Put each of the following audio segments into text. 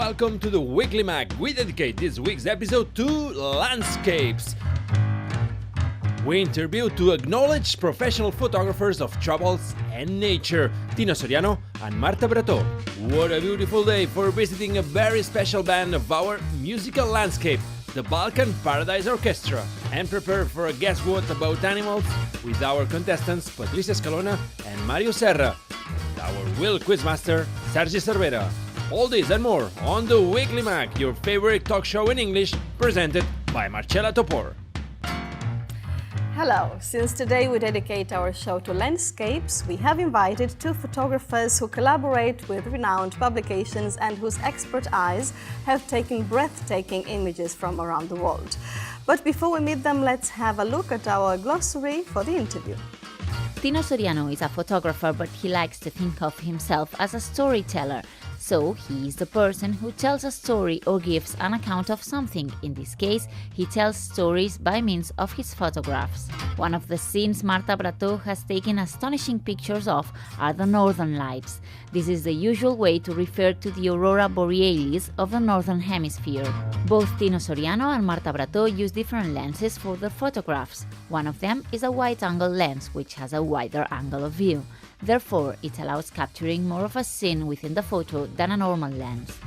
welcome to the Weekly Mag. We dedicate this week's episode to landscapes. We interview two acknowledged professional photographers of travels and nature, Tino Soriano and Marta Bretó. What a beautiful day for visiting a very special band of our musical landscape, the Balkan Paradise Orchestra, and prepare for a guess what about animals with our contestants Patricia, Escalona and Màrius, Serra, and our Will quizmaster Sergi Cervera. All this and more on the Weekly Mag, your favorite talk show in English, presented by Marcella Topor. Hello! Since today we dedicate our show to landscapes, we have invited two photographers who collaborate with renowned publications and whose expert eyes have taken breathtaking images from around the world. But before we meet them, let's have a look at our glossary for the interview. Tino Soriano is a photographer, but he likes to think of himself as a storyteller. So, he is the person who tells a story or gives an account of something. In this case, he tells stories by means of his photographs. One of the scenes Marta Bretó has taken astonishing pictures of are the Northern Lights. This is the usual way to refer to the aurora borealis of the Northern Hemisphere. Both Tino Soriano and Marta Bretó use different lenses for their photographs. One of them is a wide-angle lens, which has a wider angle of view. Therefore, it allows capturing more of a scene within the photo than a normal lens.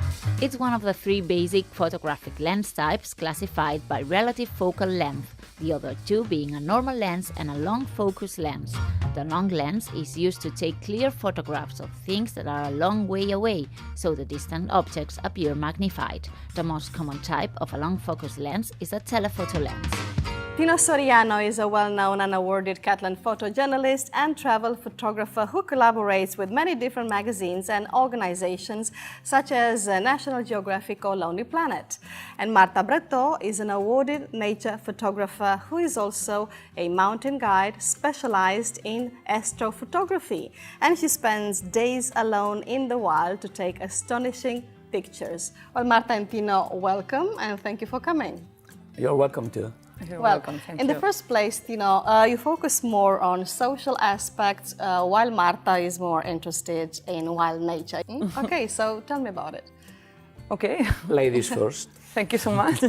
It's one of the three basic photographic lens types classified by relative focal length, the other two being a normal lens and a long focus lens. The long lens is used to take clear photographs of things that are a long way away, so the distant objects appear magnified. The most common type of a long focus lens is a telephoto lens. Tino Soriano is a well-known and awarded Catalan photojournalist and travel photographer who collaborates with many different magazines and organizations such as National Geographic or Lonely Planet. And Marta Bretó is an awarded nature photographer who is also a mountain guide specialized in astrophotography. And she spends days alone in the wild to take astonishing pictures. Well, Marta and Tino, welcome and thank you for coming. You're welcome too. You're welcome. In the first place, Tino, you focus more on social aspects, while Marta is more interested in wild nature. Okay, so tell me about it. Okay. Ladies first. Thank you so much.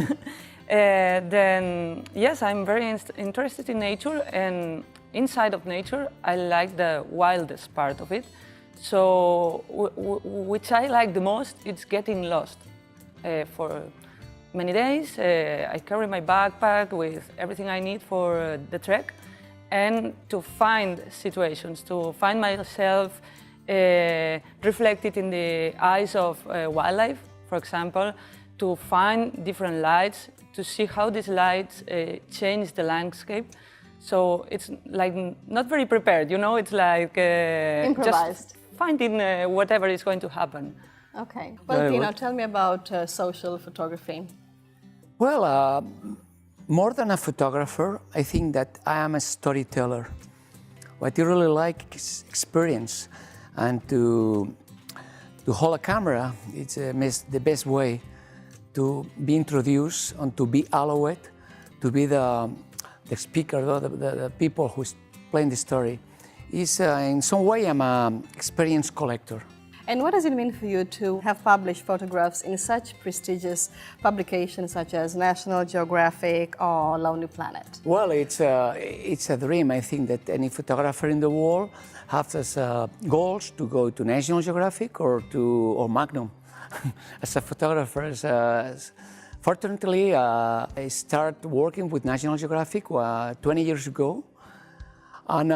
Then, yes, I'm very interested in nature, and inside of nature, I like the wildest part of it. So, which I like the most, it's getting lost for many days. I carry my backpack with everything I need for the trek, and to find situations, to find myself reflected in the eyes of wildlife, for example, to find different lights, to see how these lights change the landscape. So it's like not very prepared, you know, it's like improvised. Just finding whatever is going to happen. Okay. Well, Tino, tell me about social photography. Well, more than a photographer, I think that I am a storyteller. What I really like is experience, and to hold a camera, it's the best way to be introduced and to be allowed to be the speaker, the people who's playing the story. Is in some way I'm an experience collector. And what does it mean for you to have published photographs in such prestigious publications such as National Geographic or Lonely Planet? Well, it's a dream. I think that any photographer in the world has as goals to go to National Geographic or Magnum. As a photographer, fortunately, I started working with National Geographic 20 years ago. And,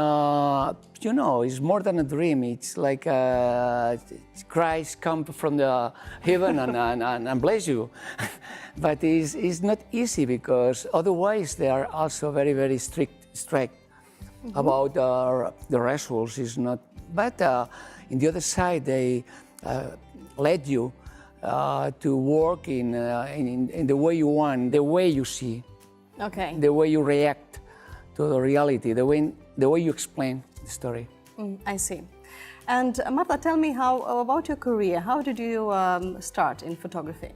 you know, it's more than a dream. It's like Christ come from the heaven and bless you. But it's not easy, because otherwise they are also very, very strict about the results. Is not. But in the other side, they let you to work in the way you want, the way you see, okay, the way you react to the reality, the way you explain the story. I see. And Marta, tell me about your career. How did you start in photography?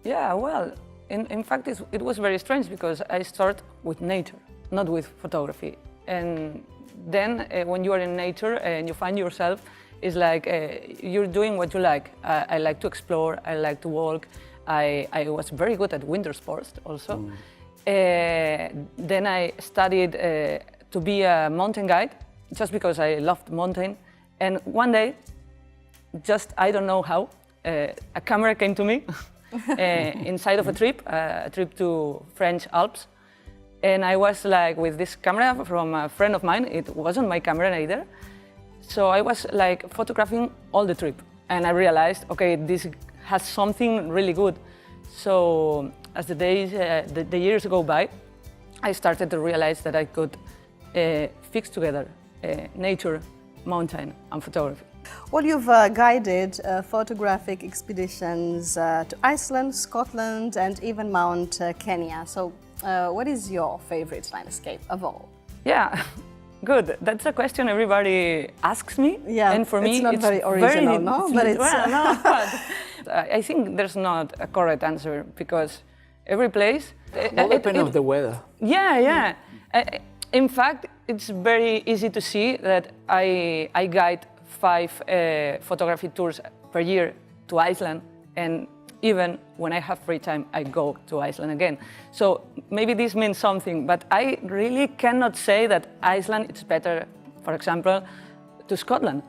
Yeah, well, in fact, it was very strange, because I started with nature, not with photography. And then when you are in nature and you find yourself, it's like you're doing what you like. I like to explore, I like to walk. I was very good at winter sports also. Then I studied to be a mountain guide, just because I loved mountain. And one day, just I don't know how, a camera came to me inside of a trip to French Alps. And I was like with this camera from a friend of mine. It wasn't my camera either. So I was like photographing all the trip. And I realized, okay, this has something really good. So as the days, the years go by, I started to realize that I could fix together nature, mountain, and photography. Well, you've guided photographic expeditions to Iceland, Scotland, and even Mount Kenya. So what is your favorite landscape of all? Yeah. Good. That's a question everybody asks me. Yeah, and for me, it's not very original, no? But it's well, no, but I think there's not a correct answer because every place. All depends on the weather. Yeah. In fact, it's very easy to see that I guide 5 photography tours per year to Iceland, and even when I have free time, I go to Iceland again. So maybe this means something, but I really cannot say that Iceland is better, for example, to Scotland,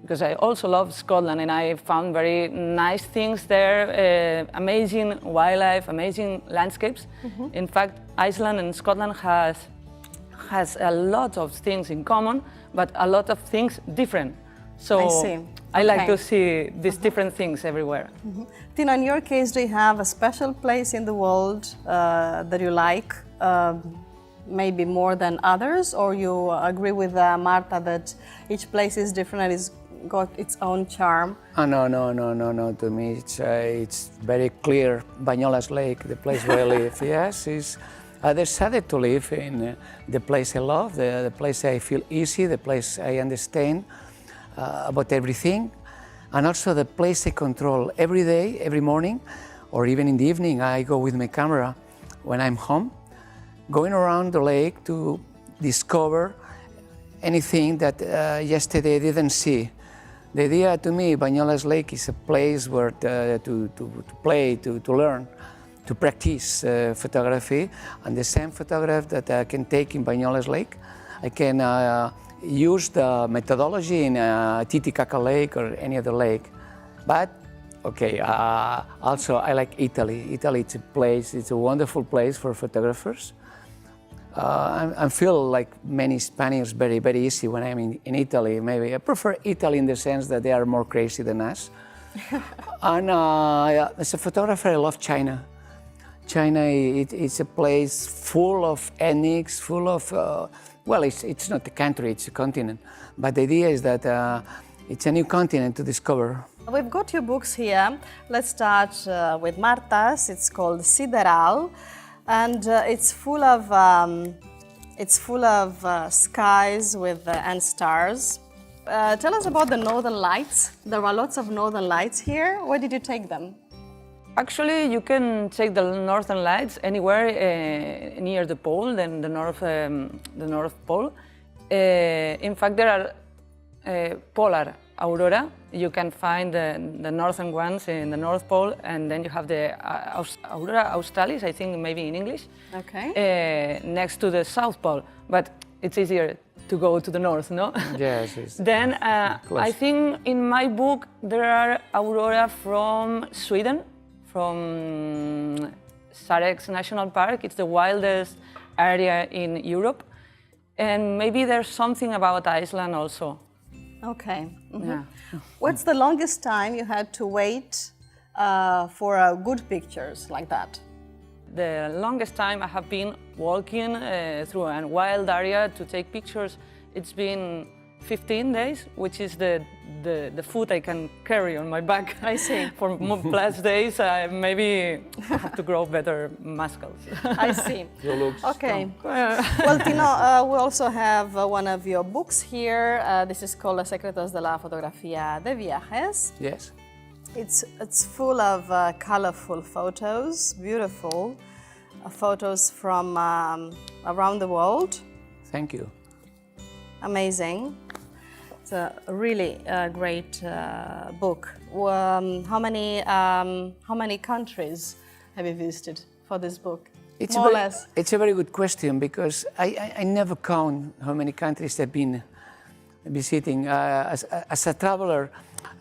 because I also love Scotland and I found very nice things there, amazing wildlife, amazing landscapes. In fact, Iceland and Scotland has a lot of things in common, but a lot of things different. So I see. I like to see these different things everywhere. Tino, in your case, do you have a special place in the world that you like, maybe more than others, or you agree with Marta that each place is different and it's got its own charm? No. To me, it's very clear. Banyoles Lake, the place where I live. Yes, I decided to live in the place I love, the place I feel easy, the place I understand about everything, and also the place I control every day, every morning, or even in the evening. I go with my camera when I'm home, going around the lake to discover anything that yesterday I didn't see. The idea to me, Banyoles Lake is a place where to play, to learn, to practice photography, and the same photograph that I can take in Banyoles Lake, I can use the methodology in Titicaca Lake or any other lake. But, okay, also I like Italy. Italy, it's a wonderful place for photographers. I feel like many Spaniards very, very easy when I'm in Italy. Maybe I prefer Italy in the sense that they are more crazy than us. And as a photographer, I love China. China, it's a place full of ethnics, full of, well, it's not a country, it's a continent. But the idea is that it's a new continent to discover. We've got your books here. Let's start with Marta's. It's called Sideral, and it's full of skies with and stars. Tell us about the Northern Lights. There are lots of Northern Lights here. Where did you take them? Actually, you can take the Northern Lights anywhere near the pole, then the North Pole. In fact, there are polar aurora. You can find the northern ones in the North Pole, and then you have the aurora australis, I think maybe in English, next to the South Pole. But it's easier to go to the north, no? Yes. Then I think in my book there are aurora from Sweden, from Sareks National Park. It's the wildest area in Europe. And maybe there's something about Iceland also. Okay. Yeah. What's the longest time you had to wait for good pictures like that? The longest time I have been walking through a wild area to take pictures, it's been 15 days, which is the food I can carry on my back. I see. For plus days, maybe I have to grow better muscles. I see. Your looks Okay. Well, Tino, we also have one of your books here. This is called Los Secretos de la Fotografía de Viajes. Yes. It's full of colorful photos, beautiful photos from around the world. Thank you. amazing. It's a really great book. How many countries have you visited for this book? More or less. It's a very good question because I never count how many countries I've been visiting. As a traveler,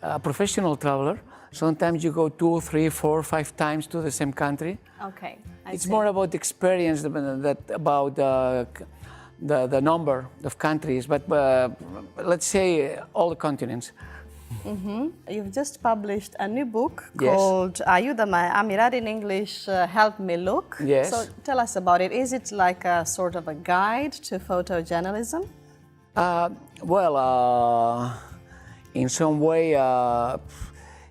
a professional traveler, sometimes you go 2, 3, 4, 5 times to the same country. Okay, It's more about experience than about the number of countries, but let's say all the continents. You've just published a new book Yes. called Ayúdame a mirar, in English, Help Me Look. Yes. So tell us about it. Is it like a sort of a guide to photojournalism? In some way,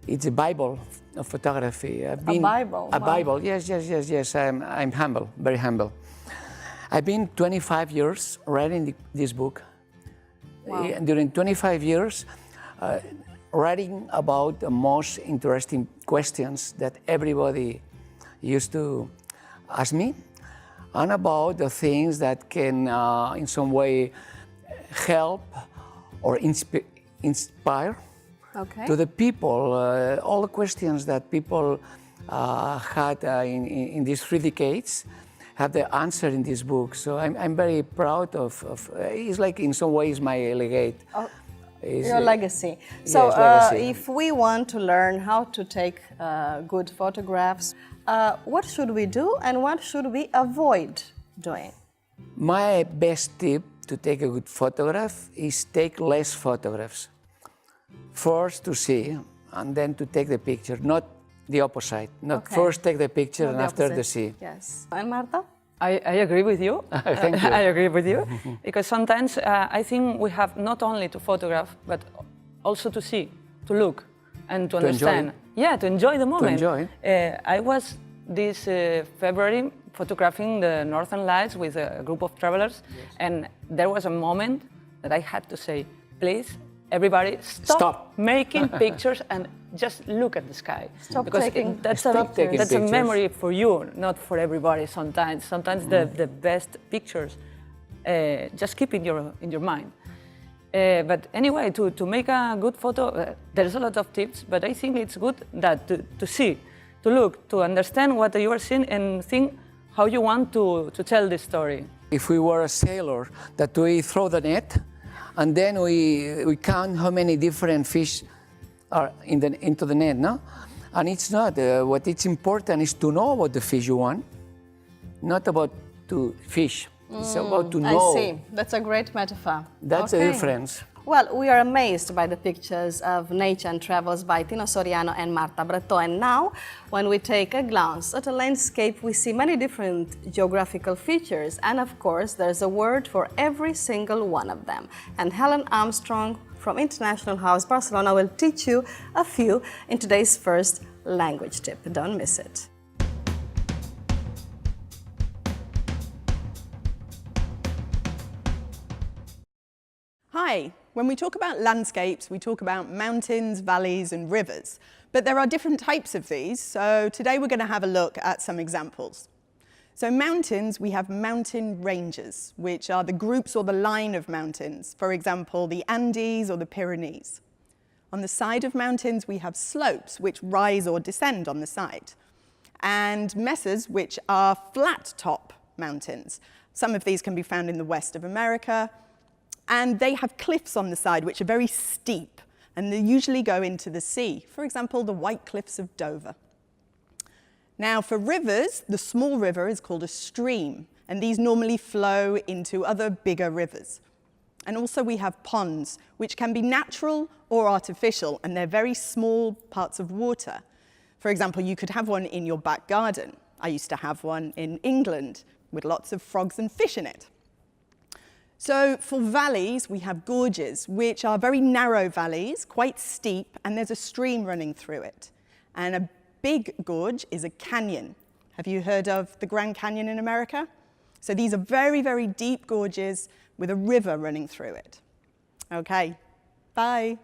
it's a Bible of photography. A Bible? A Wow. Bible, yes. I'm humble, very humble. I've been 25 years writing this book. Wow. During 25 years, writing about the most interesting questions that everybody used to ask me, and about the things that can, in some way, help or inspire Okay. to the people, all the questions that people had in these 3 decades have the answer in this book. So I'm very proud of it's like in some ways my legate. Your legacy. So Yes, legacy. if we want to learn how to take good photographs, what should we do and what should we avoid doing? My best tip to take a good photograph is take less photographs. First to see and then to take the picture, not the opposite. Not Okay. first take the picture Not and the after the opposite. see. Yes. And Marta? I agree with you. Thank you. I agree with you. Because sometimes I think we have not only to photograph, but also to see, to look, and to understand. Yeah, to enjoy the moment. enjoy. I was this February photographing the Northern Lights with a group of travelers, and there was a moment that I had to say, please, everybody, stop making pictures and just look at the sky. Stop because taking that's pictures. a memory for you, not for everybody. Sometimes the best pictures just keep in your mind. But anyway, to make a good photo, there's a lot of tips. But I think it's good that to see, to look, to understand what you are seeing, and think how you want to tell this story. If we were a sailor, that we throw the net, and then we count how many different fish are into the net, no? And it's not. What it's important is to know about the fish you want, not about to fish. It's about to know. I see. That's a great metaphor. That's the difference. Well, we are amazed by the pictures of nature and travels by Tino Soriano and Marta Bretó. And now, when we take a glance at a landscape, we see many different geographical features. And of course, there's a word for every single one of them. And Helen Armstrong from International House Barcelona will teach you a few in today's first language tip. Don't miss it. Hi. When we talk about landscapes, we talk about mountains, valleys, and rivers. But there are different types of these, so today we're going to have a look at some examples. So mountains, we have mountain ranges, which are the groups or the line of mountains. For example, the Andes or the Pyrenees. On the side of mountains, we have slopes, which rise or descend on the side. And mesas, which are flat top mountains. Some of these can be found in the west of America. And they have cliffs on the side, which are very steep, and they usually go into the sea. For example, the White Cliffs of Dover. Now, for rivers, the small river is called a stream, and these normally flow into other bigger rivers. And also we have ponds, which can be natural or artificial, and they're very small parts of water. For example, you could have one in your back garden. I used to have one in England with lots of frogs and fish in it. So for valleys, we have gorges, which are very narrow valleys, quite steep, and there's a stream running through it. And a big gorge is a canyon. Have you heard of the Grand Canyon in America? So these are very, very deep gorges with a river running through it. Okay, bye.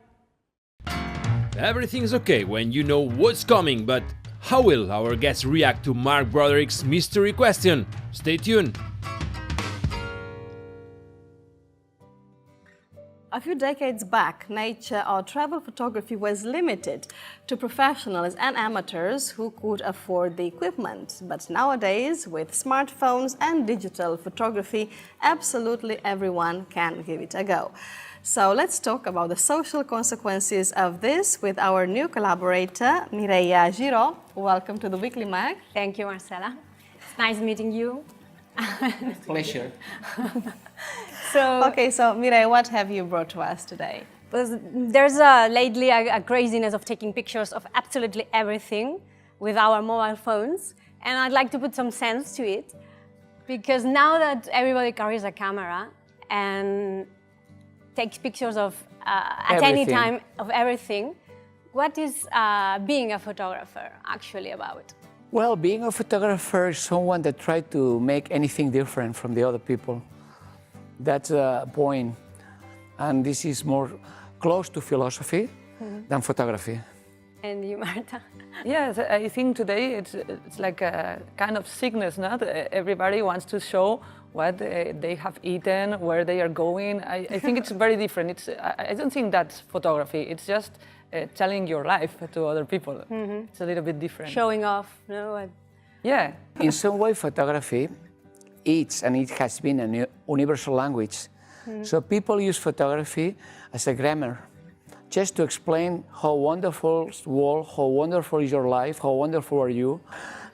Everything's okay when you know what's coming, but how will our guests react to Mark Broderick's mystery question? Stay tuned. a few decades back, nature or travel photography was limited to professionals and amateurs who could afford the equipment. But nowadays, with smartphones and digital photography, absolutely everyone can give it a go. So let's talk about the social consequences of this with our new collaborator, Mireia Giraud. Welcome to the Weekly Mag. Thank you, Marcela. It's nice meeting you. Pleasure. Okay, so Mireia, what have you brought to us today? There's lately a craziness of taking pictures of absolutely everything with our mobile phones, and I'd like to put some sense to it, because now that everybody carries a camera and takes pictures of at any time of everything, what is being a photographer actually about? Well, being a photographer is someone that tries to make anything different from the other people. That's the point. And this is more close to philosophy than photography. And you, Marta? Yes, I think today it's like a kind of sickness, not? Everybody wants to show what they have eaten, where they are going. I think it's very different. I don't think that's photography. It's just telling your life to other people. It's a little bit different. Showing off, no? Yeah. In some way, photography is, and it has been, a universal language. So people use photography as a grammar, just to explain how wonderful is the world, how wonderful is your life, how wonderful are you.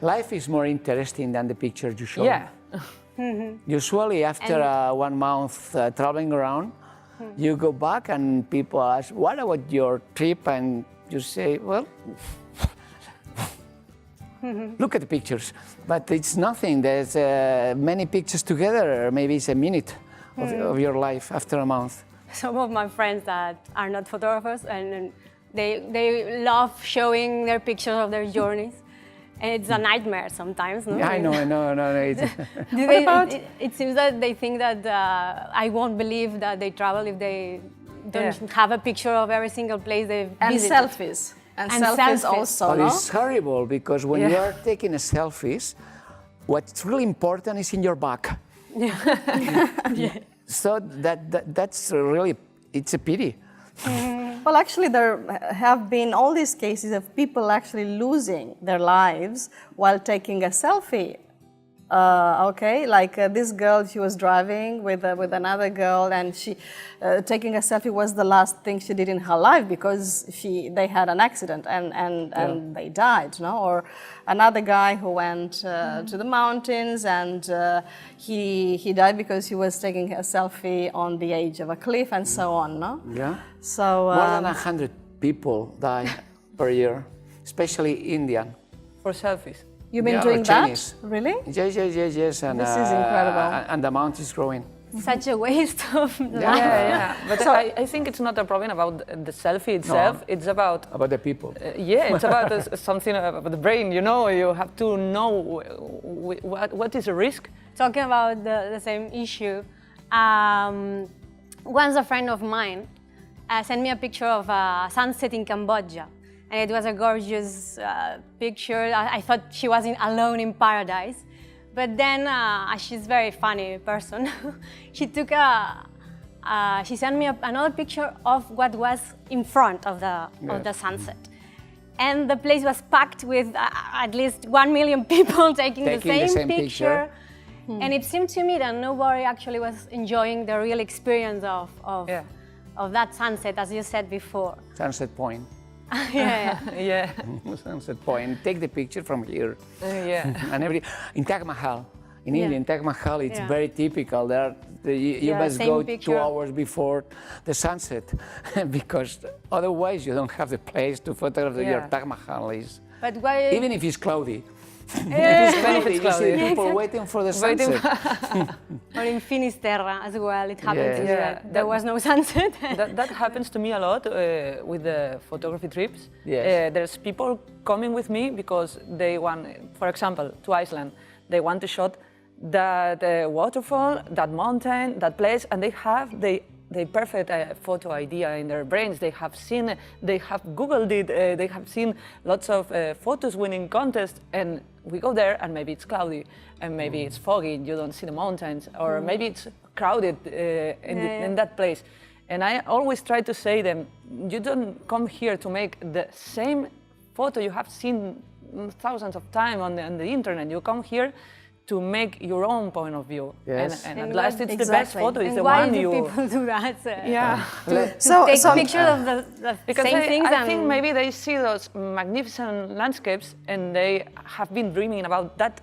Life is more interesting than the picture you show. Yeah. Usually after 1 month traveling around, you go back and people ask, what about your trip? And you say, well, look at the pictures. But it's nothing. There's many pictures together. Maybe it's a minute of your life after a month. Some of my friends that are not photographers, and they love showing their pictures of their journeys. And it's a nightmare sometimes, no? Yeah, I know. It seems that they think that I won't believe that they travel if they don't have a picture of every single place they've visited. Selfies. And selfies also, But no? it's horrible because when you are taking a selfies, what's really important is in your back. So that's really, it's a pity. Well, actually, there have been all these cases of people actually losing their lives while taking a selfie. This girl, she was driving with another girl, and she taking a selfie was the last thing she did in her life because they had an accident and they died, no? Or another guy who went to the mountains and he died because he was taking a selfie on the edge of a cliff and so on, no? Yeah. So more than 100 people die per year, especially Indian. For selfies. You've been Yeah, doing or that? Chinese. Really? Yes. And, This is incredible. And the amount is growing. Such a waste of life. Yeah. But I think it's not a problem about the selfie itself. No. It's about the people. it's about something about the brain. You know, you have to know what is a risk. Talking about the same issue, once a friend of mine sent me a picture of a sunset in Cambodia. And it was a gorgeous picture. I thought she was alone in paradise. But then she's a very funny person. She sent me another picture of what was in front of the sunset. And the place was packed with at least 1 million people taking the same picture. And it seemed to me that nobody actually was enjoying the real experience of that sunset, as you said before. Sunset Point. Yeah. Sunset Point. Take the picture from here. Yeah. In Taj Mahal, in India, in Taj Mahal, it's very typical. You must go picture. 2 hours before the sunset, because otherwise you don't have the place to photograph your Taj Mahal. But why? Even if it's cloudy. It's You see people waiting for the sunset. Or in Finisterre as well, it happened to me that there was no sunset. that happens to me a lot with the photography trips. Yes. There's people coming with me because they want, for example, to Iceland, they want to shot that waterfall, that mountain, that place, and they have the perfect photo idea in their brains. They have Googled it, they have seen lots of photos winning contests, and we go there and maybe it's cloudy, and maybe it's foggy, you don't see the mountains, or maybe it's crowded in that place. And I always try to say them, you don't come here to make the same photo you have seen thousands of times on the internet. You come here to make your own point of view. Yes. And at last it's the best Exactly. photo, it's And the why one do you... people do that? Yeah. Take pictures of the Because same things I think maybe they see those magnificent landscapes and they have been dreaming about that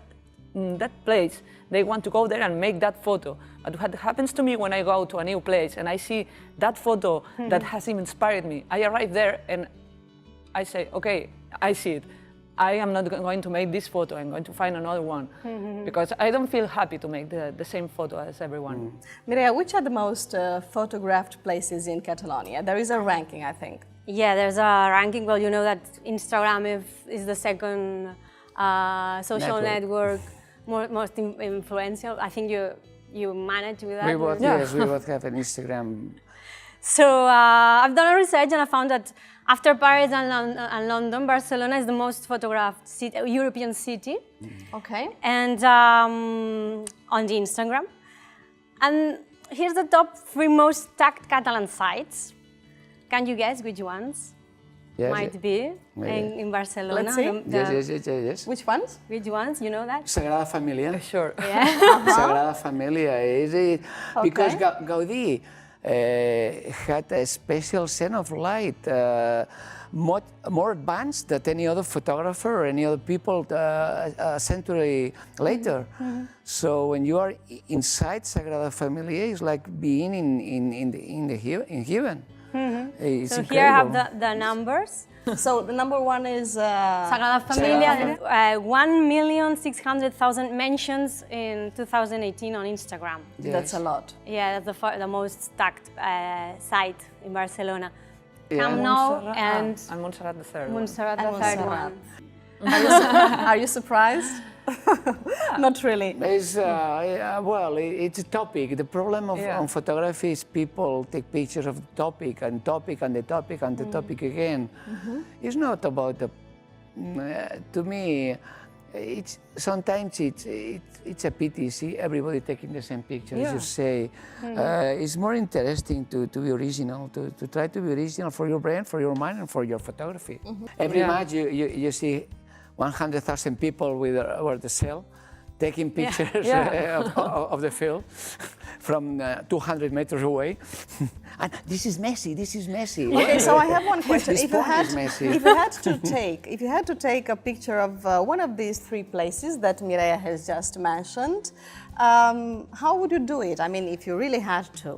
place. They want to go there and make that photo. But what happens to me when I go to a new place and I see that photo that has inspired me, I arrive there and I say, okay, I see it. I am not going to make this photo, I'm going to find another one. Because I don't feel happy to make the same photo as everyone. Mireia, which are the most photographed places in Catalonia? There is a ranking, I think. Yeah, there's a ranking. Well, you know that Instagram is the second social network most influential. I think you managed with that. We both, yes, we both have an Instagram. So I've done a research and I found that after Paris and London, Barcelona is the most photographed European city. Okay. And on the Instagram. And here's the top 3 most tagged Catalan sites. Can you guess which ones Yes, might be maybe. in Barcelona? Let's see. Yes. Which ones? Which ones? You know that? Sagrada Familia. Sure. Sagrada Familia is it because Gaudí had a special sense of light, more advanced than any other photographer or any other people a century later. So when you are inside Sagrada Familia, it's like being in heaven. It's So incredible. here I have the numbers. So the number 1 is... Sagrada Familia, 1,600,000 mentions in 2018 on Instagram. Yes. That's a lot. Yeah, that's the most tagged site in Barcelona. Yeah. Camp Nou and Montserrat the third. Montserrat, the And third Montserrat. one. Are you surprised? Not really. It's, well, it's a topic. The problem on photography is people take pictures of the topic and topic and the topic and the topic again. It's not about the. To me, sometimes it's a pity. See everybody taking the same picture. As you say, it's more interesting to be original. To try to be original for your brain, for your mind, and for your photography. Every match you see 100,000 people with the cell taking pictures of the field from 200 meters away. And this is Messi, this is Messi. Okay, so I have one question. This If you point is Messi. if you had to take a picture of one of these 3 places that Mireia has just mentioned, how would you do it? I mean, if you really had to,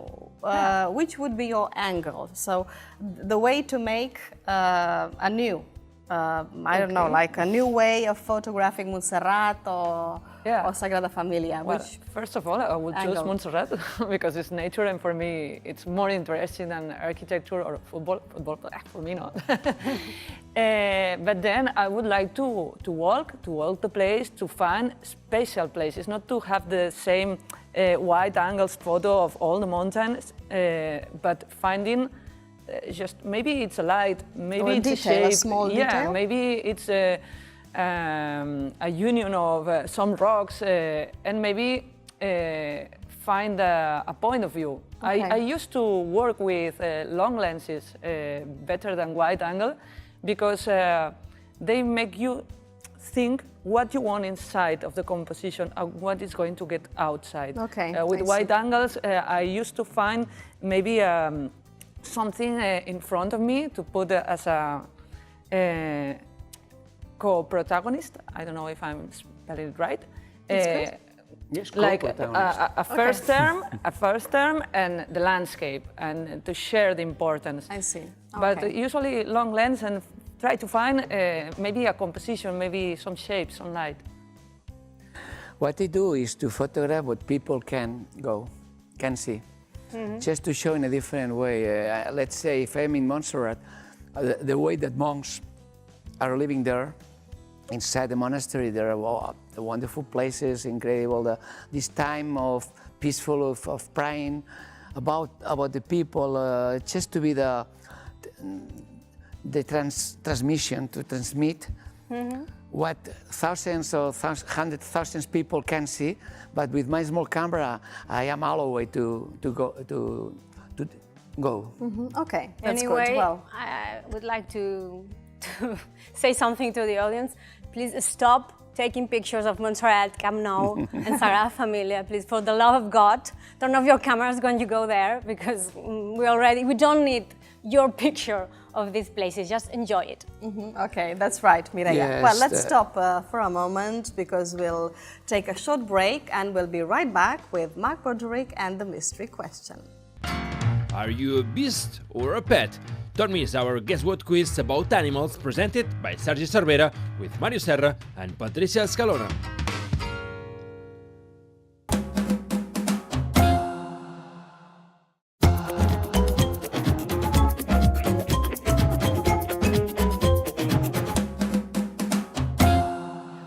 which would be your angle? So the way to make a new, I don't know, like a new way of photographing Montserrat or Sagrada Familia. Well, which first of all, I would choose Montserrat because it's nature, and for me, it's more interesting than architecture or football. Football, for me, not. But then I would like to walk the place, to find special places, not to have the same wide angles photo of all the mountains, but finding. Just maybe it's a light, maybe it's a shape, small detail. maybe it's a union of some rocks, and maybe find a point of view. Okay. I used to work with long lenses better than wide angle because they make you think what you want inside of the composition and what is going to get outside. Okay, With wide angles, I used to find maybe something in front of me to put as a co-protagonist. I don't know if I'm spelling it right. Yes, Like co-protagonist. a first term, and the landscape, and to share the importance. I see. But Okay. usually long lens and try to find maybe a composition, maybe some shape, some light. What I do is to photograph what people can see. Just to show in a different way. Let's say if I'm in Montserrat, the way that monks are living there, inside the monastery, there are wonderful places, incredible. This time of peaceful, of praying, about the people, just to be the transmission, to transmit what thousands or hundred thousands people can see, but with my small camera, I am allowed to go. Okay, that's Anyway, good. Well, I would like to say something to the audience. Please stop taking pictures of Montserrat, Camp Nou, and Sagrada Familia. Please, for the love of God, turn off your cameras when you go there, because we don't need your picture of these places. Just enjoy it. okay, that's right, Mireia. Yes, well, let's stop for a moment because we'll take a short break and we'll be right back with Mark Broderick and the mystery question. Are you a beast or a pet? Don't miss our Guess What quiz about animals presented by Sergi Cervera with Màrius Serra and Patricia Escalona.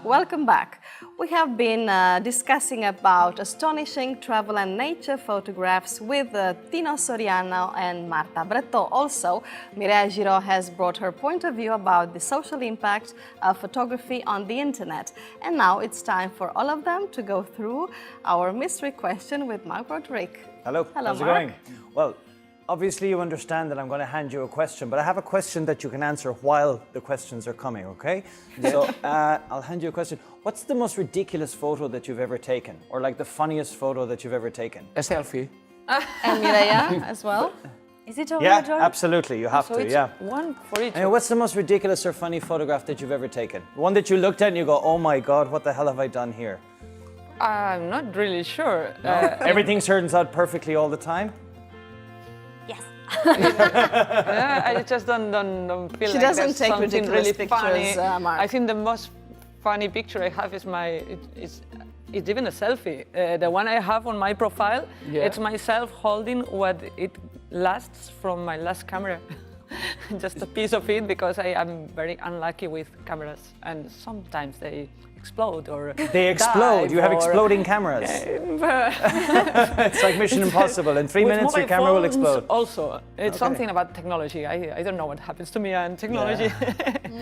Welcome back. We have been discussing about astonishing travel and nature photographs with Tino, Soriano and Marta. Bretó. Also, Mireia Giraud has brought her point of view about the social impact of photography on the internet. And now it's time for all of them to go through our mystery question with Mark Broderick. Hello, Hello, how's it Mark. going? Well, obviously you understand that I'm going to hand you a question, but I have a question that you can answer while the questions are coming, okay? So I'll hand you a question. What's the most ridiculous photo that you've ever taken? Or like the funniest photo that you've ever taken? A selfie. And Mireia as well. Is it all Yeah, right, Roy? absolutely, you have So to, it's yeah. one for each. Anyway, what's the most ridiculous or funny photograph that you've ever taken? One that you looked at and you go, oh my God, what the hell have I done here? I'm not really sure. Everything turns out perfectly all the time? Yes. I just don't feel She like doesn't there's take something ridiculous really pictures, funny. Mark. I think the most funny picture I have is it's even a selfie. The one I have on my profile, Yeah. it's myself holding what it lasts from my last camera. Just a piece of it, because I am very unlucky with cameras and sometimes they explode or They explode, dive you have or- exploding cameras. It's like Mission Impossible, in 3 With minutes your mobile camera will phones explode. Also, it's something about technology. I don't know what happens to me and technology.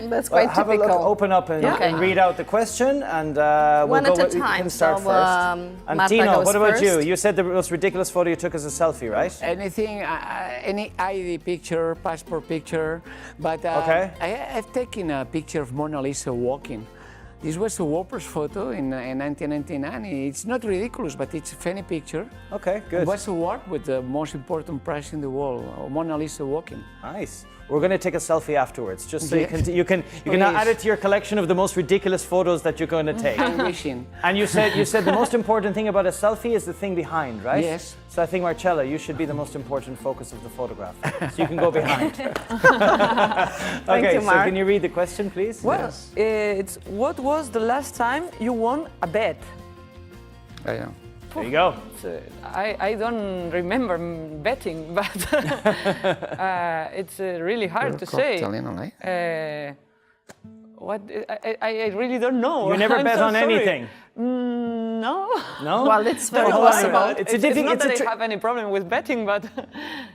That's Well, quite have typical. a look, open up and, Okay. and read out the question, and we'll One go at a with, you time, can start so, first. And Marta Tino, goes what about you? first. You said the most ridiculous photo you took is a selfie, right? Anything, any ID picture, passport picture, but Okay. I've taken a picture of Mona Lisa walking. This was a Whoppers photo in 1999. It's not ridiculous, but it's a funny picture. Okay, It good. was award with the most important prize in the world, Mona Lisa walking. Nice. We're going to take a selfie afterwards, just so Yeah. you can add it to your collection of the most ridiculous photos that you're going to take. I'm wishing. And you said the most important thing about a selfie is the thing behind, right? Yes. So I think, Marcella, you should be the most important focus of the photograph. So you can go behind. Okay, you, so Mark. can you read the question, please? Well, it's what was the last time you won a bet? Yeah. There you go. I don't remember betting, but it's really hard to say. Italian, right? What I really don't know. You never I'm bet so on sorry. anything? No. No? Well, it's very Hold on. possible. It's a It's difficult. not that I have any problem with betting, but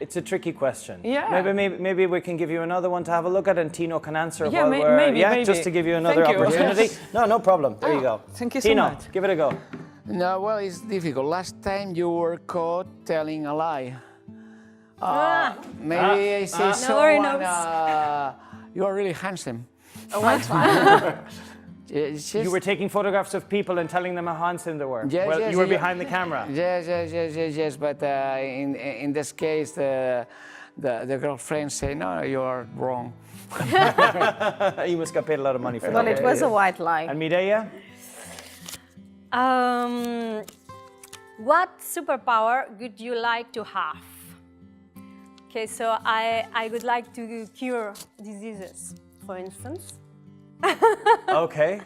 It's a tricky question. Yeah. Maybe we can give you another one to have a look at, and Tino can answer Yeah, while we're maybe. just to give you another Thank you. opportunity. No problem. There you go. thank you so Tino, much. give it a go. No, well, it's difficult. Last time you were caught telling a lie. Maybe I say Nobody someone, knows. you are really handsome. It's just, You were taking photographs of people and telling them how handsome they were. Yes, Well, yes, you were yes. behind the camera. Yes, but in this case, the girlfriend say, no, you are wrong. You must get paid a lot of money for Well, that. it was a white lie. And Mireia? What superpower would you like to have? Okay, so I would like to cure diseases, for instance, Okay.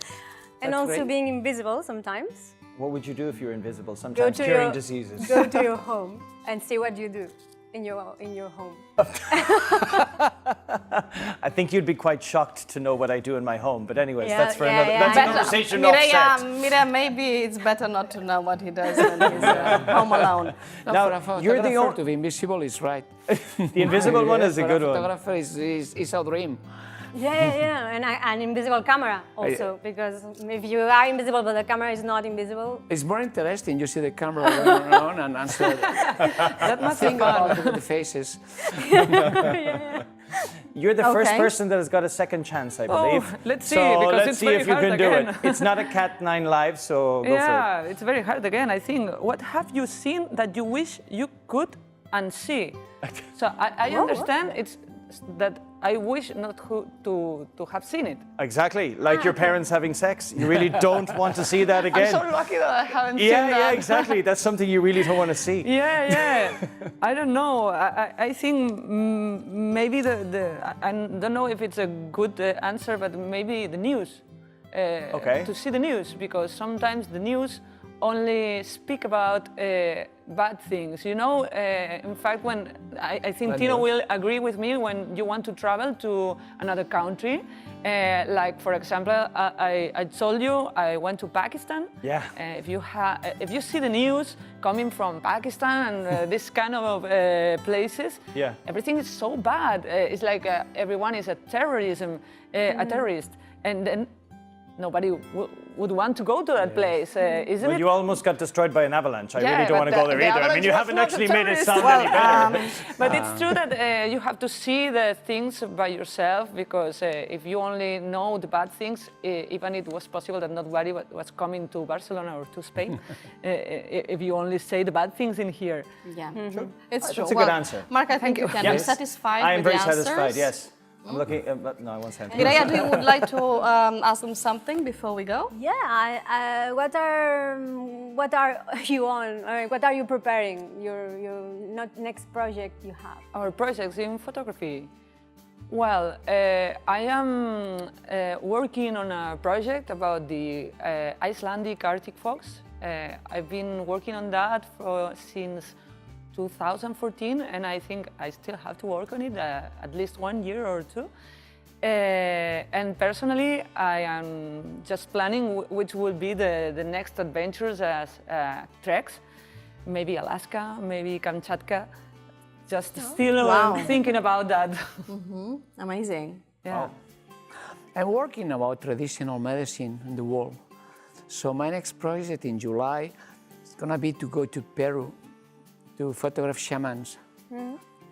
and That's also great. being invisible sometimes. What would you do if you were invisible? Go Sometimes to curing your diseases. Go to your home and see what you do in your home. I think you'd be quite shocked to know what I do in my home. But anyways, Yeah, that's for yeah, another. yeah, That's yeah. a conversation Mireia, offset. Mireia, maybe it's better not to know what he does when he's home alone. No, Now, for a you're the photographer only. to be invisible is right. The invisible one is a For good a one. photographer is a dream. Yeah, and an invisible camera also, because if you are invisible but the camera is not invisible. It's more interesting. You see the camera running around and answer. That must be Think fun. about the faces. You're the first Okay. person that has got a second chance, I believe. let's see, So because let's it's see very if you hard can do again. it. It's not a Cat 9 Live, so go for it. Yeah, it's very hard again, I think. What have you seen that you wish you could unsee? So I understand it's that I wish not to have seen it. Exactly, like your parents having sex. You really don't want to see that again. I'm so lucky that I haven't seen yeah, that. yeah, exactly. That's something you really don't want to see. Yeah. I don't know. I think maybe I don't know if it's a good answer, but maybe the news. Okay. To see the news, because sometimes the news only speak about bad things. You know, in fact, when I think Bad Tino news. will agree with me when you want to travel to another country. Like, for example, I told you I went to Pakistan. Yeah. If you see the news coming from Pakistan and this kind of places, Yeah. everything is so bad. It's like everyone is a terrorist, and then nobody would want to go to that place, isn't Well, it? you almost got destroyed by an avalanche. I Yeah, really don't but want to go the there either. I mean, avalanche you was haven't not actually the made it terrorist. sound Well, any better. But it's true that you have to see the things by yourself, because if you only know the bad things, even it was possible that nobody was coming to Barcelona or to Spain, if you only say the bad things in here. Yeah, it's true. That's a good answer. Mark, I think you can be Yes. satisfied I am with very the answers. satisfied, yes. I'm looking, but no, I won't say anything. Mireia, do you would like to ask them something before we go? Yeah, what are you on? What are you preparing? Your next project you have? Our projects in photography. Well, I am working on a project about the Icelandic Arctic fox. I've been working on that since 2014, and I think I still have to work on it at least 1 year or two. And personally, I am just planning which will be the next adventures as treks. Maybe Alaska, maybe Kamchatka. Just still thinking about that. Amazing. Yeah. I'm working about traditional medicine in the world. So my next project in July is gonna be to go to Peru to photograph shamans,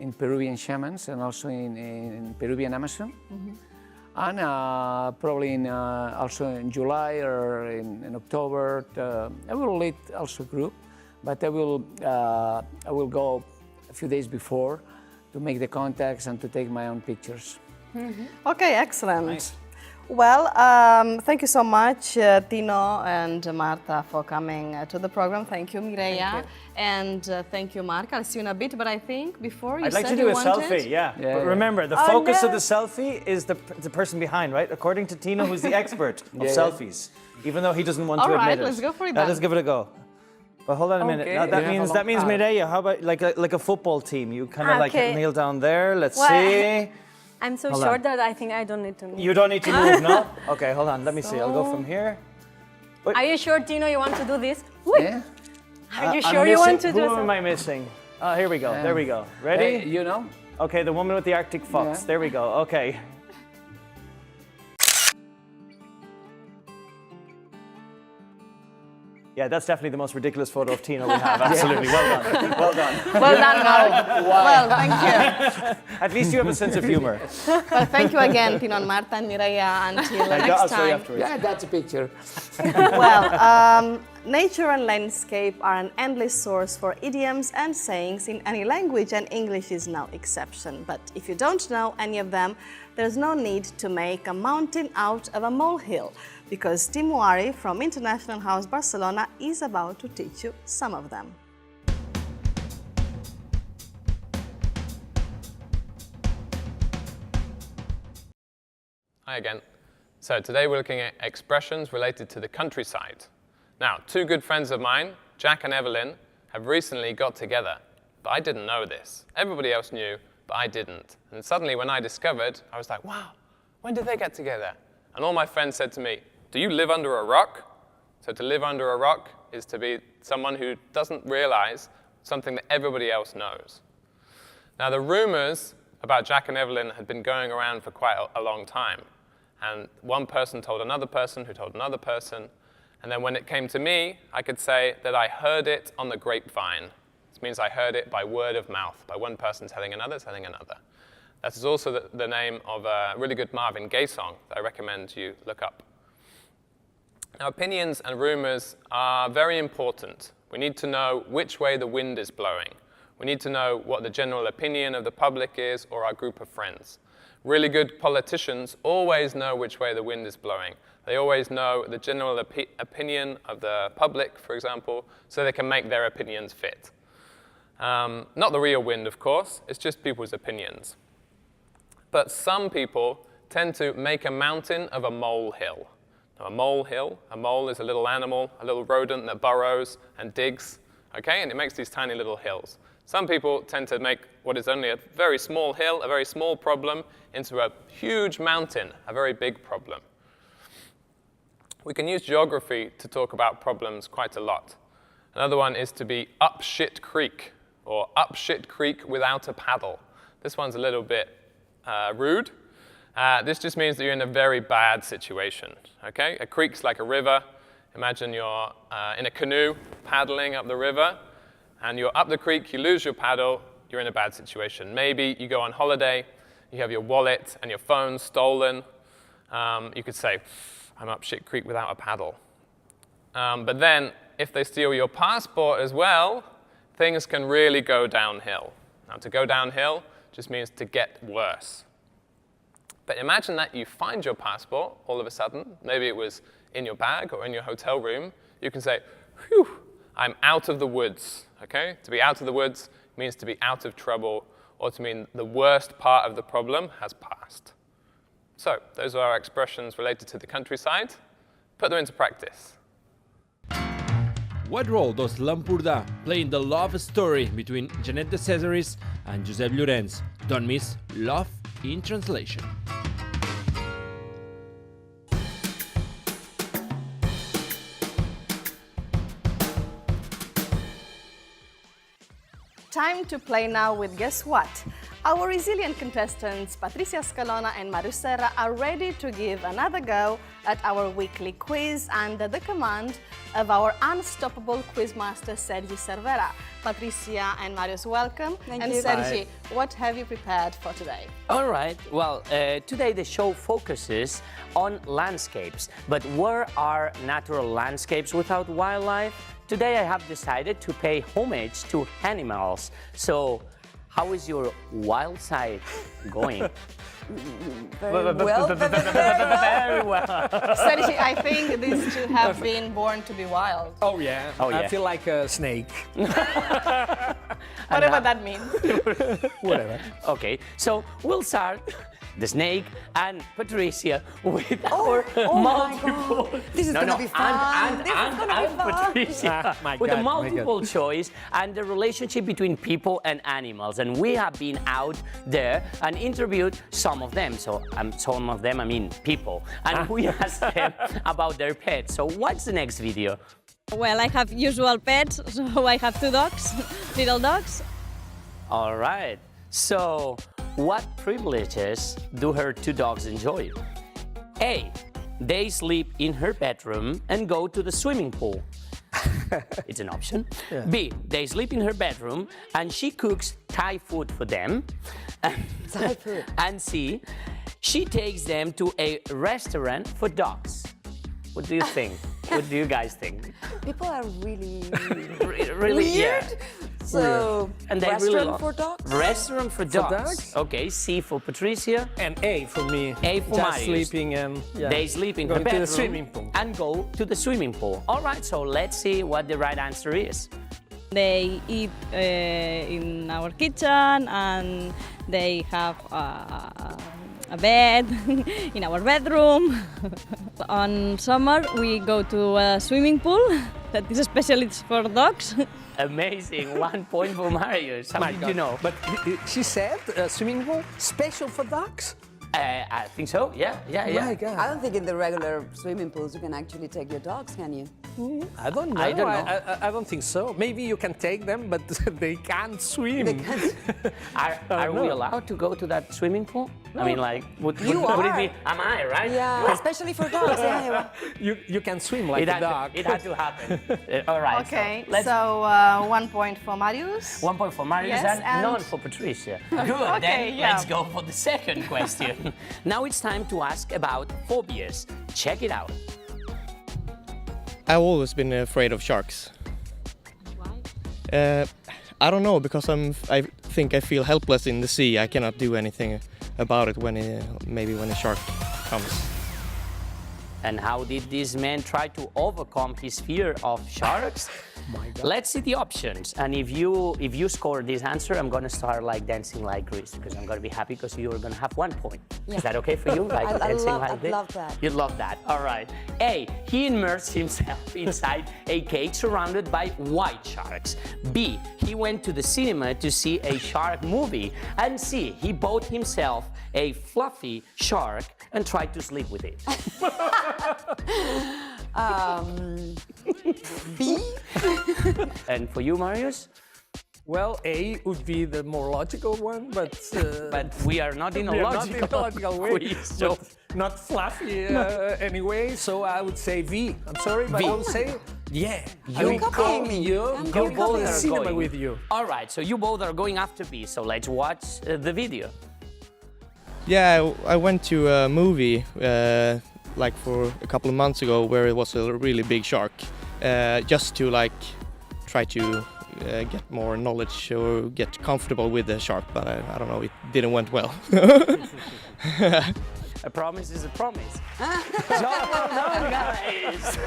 in Peruvian shamans and also in Peruvian Amazon. And probably also in July or in October, I will lead also a group, but I will go a few days before to make the contacts and to take my own pictures. Okay, excellent. Nice. Well, thank you so much, Tino and Marta, for coming to the program. Thank you, Mireia. And thank you, Mark. I'll see you in a bit, but I think before you I'd like said to do you a wanted... selfie, yeah. But yeah. remember, the focus of the selfie is the person behind, right? According to Tino, who's the expert of selfies, even though he doesn't want to All admit right, it. let's go for it Now, then. let's give it a go. But hold on a minute. Okay. Now, You have a that means long Mireia, how about like a football team? You kind of like Okay. kneel down there. Let's Well, see. I'm so Hold short on. that I think I don't need to move. You don't need to move, no? Okay, hold on. Let me see. I'll go from here. Are you sure, Tino, you want to do this? Yeah? Are you I'm sure you want to missing- do Who am something? I missing? Oh, here we go. There we go. Ready? Hey, you know? Okay, the woman with the Arctic fox. Yeah. There we go. Okay. Yeah, that's definitely the most ridiculous photo of Tino we have. Absolutely. Well done. Well done. Well done, Mark. Well, thank you. At least you have a sense of humor. Well, thank you again, Tino and Marta and Mireia. Until I'll next show you time. afterwards. Yeah, that's a picture. Well, nature and landscape are an endless source for idioms and sayings in any language, and English is no exception. But if you don't know any of them, there's no need to make a mountain out of a molehill, because Tim Wari from International House Barcelona is about to teach you some of them. Hi again. So today we're looking at expressions related to the countryside. Now, two good friends of mine, Jack and Evelyn, have recently got together, but I didn't know this. Everybody else knew, but I didn't. And suddenly when I discovered, I was like, wow, when did they get together? And all my friends said to me, do you live under a rock? So to live under a rock is to be someone who doesn't realize something that everybody else knows. Now the rumors about Jack and Evelyn had been going around for quite a long time. And one person told another person who told another person. And then when it came to me, I could say that I heard it on the grapevine. This means I heard it by word of mouth, by one person telling another, telling another. That is also the name of a really good Marvin Gaye song that I recommend you look up. Now, opinions and rumors are very important. We need to know which way the wind is blowing. We need to know what the general opinion of the public is or our group of friends. Really good politicians always know which way the wind is blowing. They always know the general opinion of the public, for example, so they can make their opinions fit. Not the real wind, of course, it's just people's opinions. But some people tend to make a mountain of a molehill. Now, a mole is a little animal, a little rodent that burrows and digs, okay? And it makes these tiny little hills. Some people tend to make what is only a very small hill, a very small problem, into a huge mountain, a very big problem. We can use geography to talk about problems quite a lot. Another one is to be up shit creek, or up shit creek without a paddle. This one's a little bit rude. This just means that you're in a very bad situation, okay? A creek's like a river. Imagine you're in a canoe paddling up the river, and you're up the creek, you lose your paddle, you're in a bad situation. Maybe you go on holiday, you have your wallet and your phone stolen. You could say, I'm up shit creek without a paddle. But then, if they steal your passport as well, things can really go downhill. Now, to go downhill just means to get worse. But imagine that you find your passport all of a sudden. Maybe it was in your bag or in your hotel room. You can say, whew, I'm out of the woods, okay? To be out of the woods means to be out of trouble, or to mean the worst part of the problem has passed. So, those are our expressions related to the countryside. Put them into practice. What role does l'Empordà play in the love story between Jeanette de Césaris and Josep Llorenç? Don't miss Love in Translation. Time to play now with Guess What? Our resilient contestants, Patricia, Escalona and Màrius Serra, are ready to give another go at our weekly quiz under the command of our unstoppable quizmaster, Sergi Cervera. Patricia and Màrius, welcome. Thank and you. Sergi, what have you prepared for today? All right, well, today the show focuses on landscapes, but where are natural landscapes without wildlife? Today I have decided to pay homage to animals. So, how is your wild side going? Very well. Very well. Sergi, I think these two have been born to be wild. Oh yeah. I feel like a snake. Whatever that means. Whatever. Okay, so we'll start the snake and Patricia with our multiple. This is gonna be fun. And Patricia with a multiple choice and the relationship between people and animals. And we have been out there and interviewed some of them. So some of them, I mean people. And we asked them about their pets. So what's the next video? Well, I have usual pets, so I have 2 dogs, little dogs. All right. So, what privileges do her 2 dogs enjoy? A. They sleep in her bedroom and go to the swimming pool. It's an option. Yeah. B. They sleep in her bedroom and she cooks Thai food for them. Thai food. And C. She takes them to a restaurant for dogs. What do you think? What do you guys think? People are really Really weird. Yeah. So, And they restaurant really for dogs? Restaurant for dogs. Okay, C for Patricia. And A for me. A for Just Màrius. sleeping and They sleep in her going to bedroom the swimming pool. and go to the swimming pool. All right, so let's see what the right answer is. They eat in our kitchen and they have a bed in our bedroom. On summer we go to a swimming pool that is especially for dogs. Amazing, 1 point for Màrius. How did you know? But she said swimming pool special for dogs? I think so, yeah. My God. I don't think in the regular swimming pools you can actually take your dogs, can you? I don't know. I don't know. I don't think so. Maybe you can take them, but they can't swim. They can't. Are we allowed to go to that swimming pool? No. I mean, like, would it be? Am I right? Yeah, especially for dogs. Yeah. You can swim like a dog. It had to happen. All right. Okay, So, so 1 point for Marius. 1 point for Màrius Yes, and and- none for Patricia. Good. Okay, Then yeah. let's go for the second question. Now it's time to ask about phobias. Check it out. I've always been afraid of sharks. Why? I don't know, because I think I feel helpless in the sea. I cannot do anything about it maybe when a shark comes. And how did this man try to overcome his fear of sharks? My God. Let's see the options. And if you score this answer, I'm gonna start like dancing like Greece, because I'm gonna be happy because you are gonna have 1 point. Yeah. Is that okay for you? Like dancing like I'd this? love that. You'd love that. All right. A, he immersed himself inside a cage surrounded by white sharks. B, he went to the cinema to see a shark movie. And C, he bought himself a fluffy shark and tried to sleep with it. B? And for you, Màrius? Well, A would be the more logical one, but we are not in a we are logical, not in a logical way. quiz, so but not fluffy anyway. So I would say V. I'm sorry, but V. I would say yeah. You copying me. You I'm go copying both you. cinema going. with you. All right, so you both are going after B, so let's watch the video. Yeah, I went to a movie like for a couple of months ago where it was a really big shark, just to like try to get more knowledge or get comfortable with the shark, but I don't know, it didn't went well. A promise is a promise. Job well done, guys.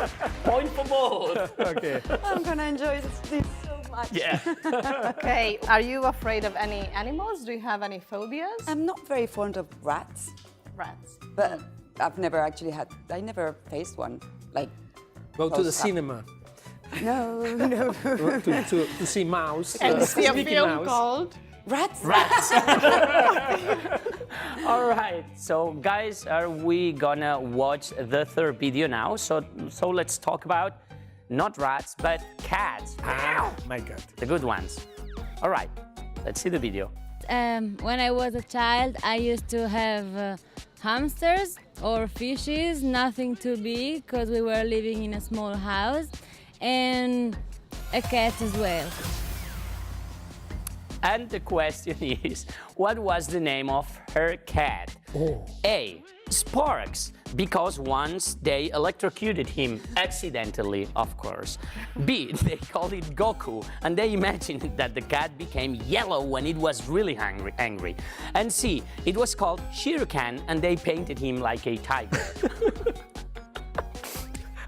Point for both. Okay. I'm gonna enjoy this so much. Yeah. Okay, are you afraid of any animals? Do you have any phobias? I'm not very fond of rats, Rats. but I've never actually I never faced one. Like, Go to the close up. cinema no. to see mouse. And see a Mickey film Mouse. called Rats? All right, so guys, are we gonna watch the third video now? So let's talk about not rats, but cats. Ah, my God. The good ones. All right, let's see the video. When I was a child, I used to have hamsters or fishes, nothing too big, because we were living in a small house, and a cat as well. And the question is, what was the name of her cat? Oh. A, Sparks, because once they electrocuted him, accidentally, of course. B, they called it Goku, and they imagined that the cat became yellow when it was really angry. And C, it was called Shere Khan, and they painted him like a tiger.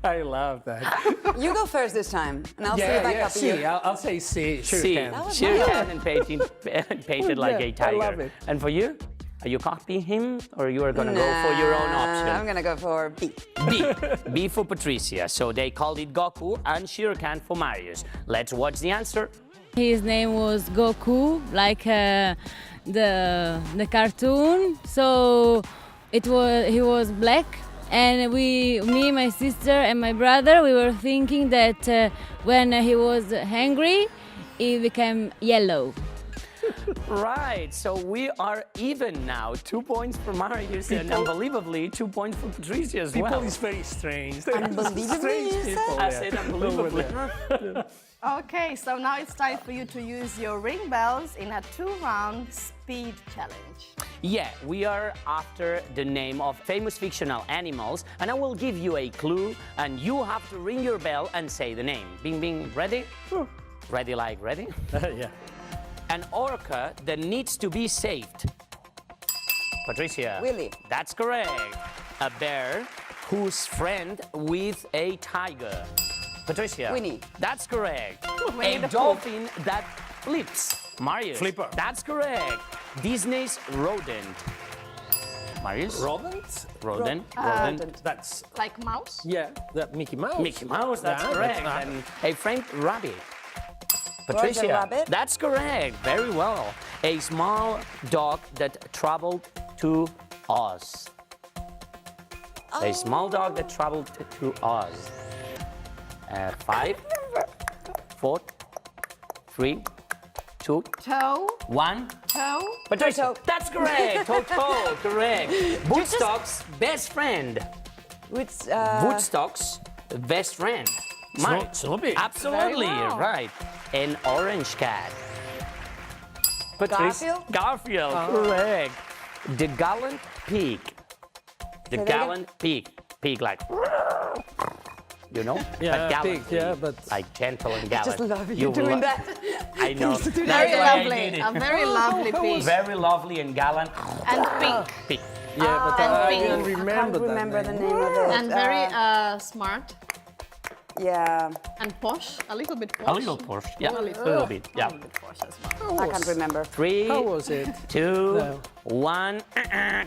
I love that. You go first this time, and I'll see if I copy C. you. I'll say C. Sure C, can. Shere Khan and painted like Yeah, a tiger. I love it. And for you? Are you copying him, or you are gonna go for your own option? I'm gonna go for B. B for Patricia. So they called it Goku and Shere Khan for Màrius. Let's watch the answer. His name was Goku, like the cartoon. So he was black, and me, my sister, and my brother, we were thinking that when he was angry, he became yellow. Right, so we are even now. 2 points for Màrius and unbelievably 2 points for Patricia as well. People is very strange. Unbelievably, Strange you people. I yeah. said unbelievably. Okay, so now it's time for you to use your ring bells in a 2-round speed challenge. Yeah, we are after the name of famous fictional animals, and I will give you a clue, and you have to ring your bell and say the name. Bing, bing, ready? Ready like ready? Yeah. An orca that needs to be saved. Patricia. Willy. That's correct. A bear who's friend with a tiger. Patricia. Winnie. That's correct. Winnie A the dolphin that flips. Màrius. Flipper. That's correct. Disney's rodent. Màrius. Rodent? Rodent. Rodent. That's, Like mouse? yeah, that Mickey Mouse. Mickey Mouse, that's Yeah, correct. that's- And a Frank rabbit. Patricia. Rabbit. That's correct. Very well. A small dog that traveled to Oz. A small dog that traveled to Oz. 5, 4, 3, 2, Toe. 1. Toe. Patricia, that's correct. Toto, correct. Woodstock's best friend. Woodstock's best friend. Snoopy. Absolutely, Very well. right. An orange cat. Patricia. Garfield, correct. The gallant pig. The gallant pig. Pig like, you know? Yeah, But gallant pig, yeah, but... like gentle and gallant. Just love you doing that. I know. Very lovely. A very lovely pig. Very lovely and gallant. And pink. Pig. Yeah, but and I pink. didn't I can't remember remember that the name. name of it. And very smart Yeah, and posh. A little bit posh. A little Porsche. Yeah, a little bit. Yeah. A little bit posh as well. I can't remember. 3, How was it? 2, No. 1.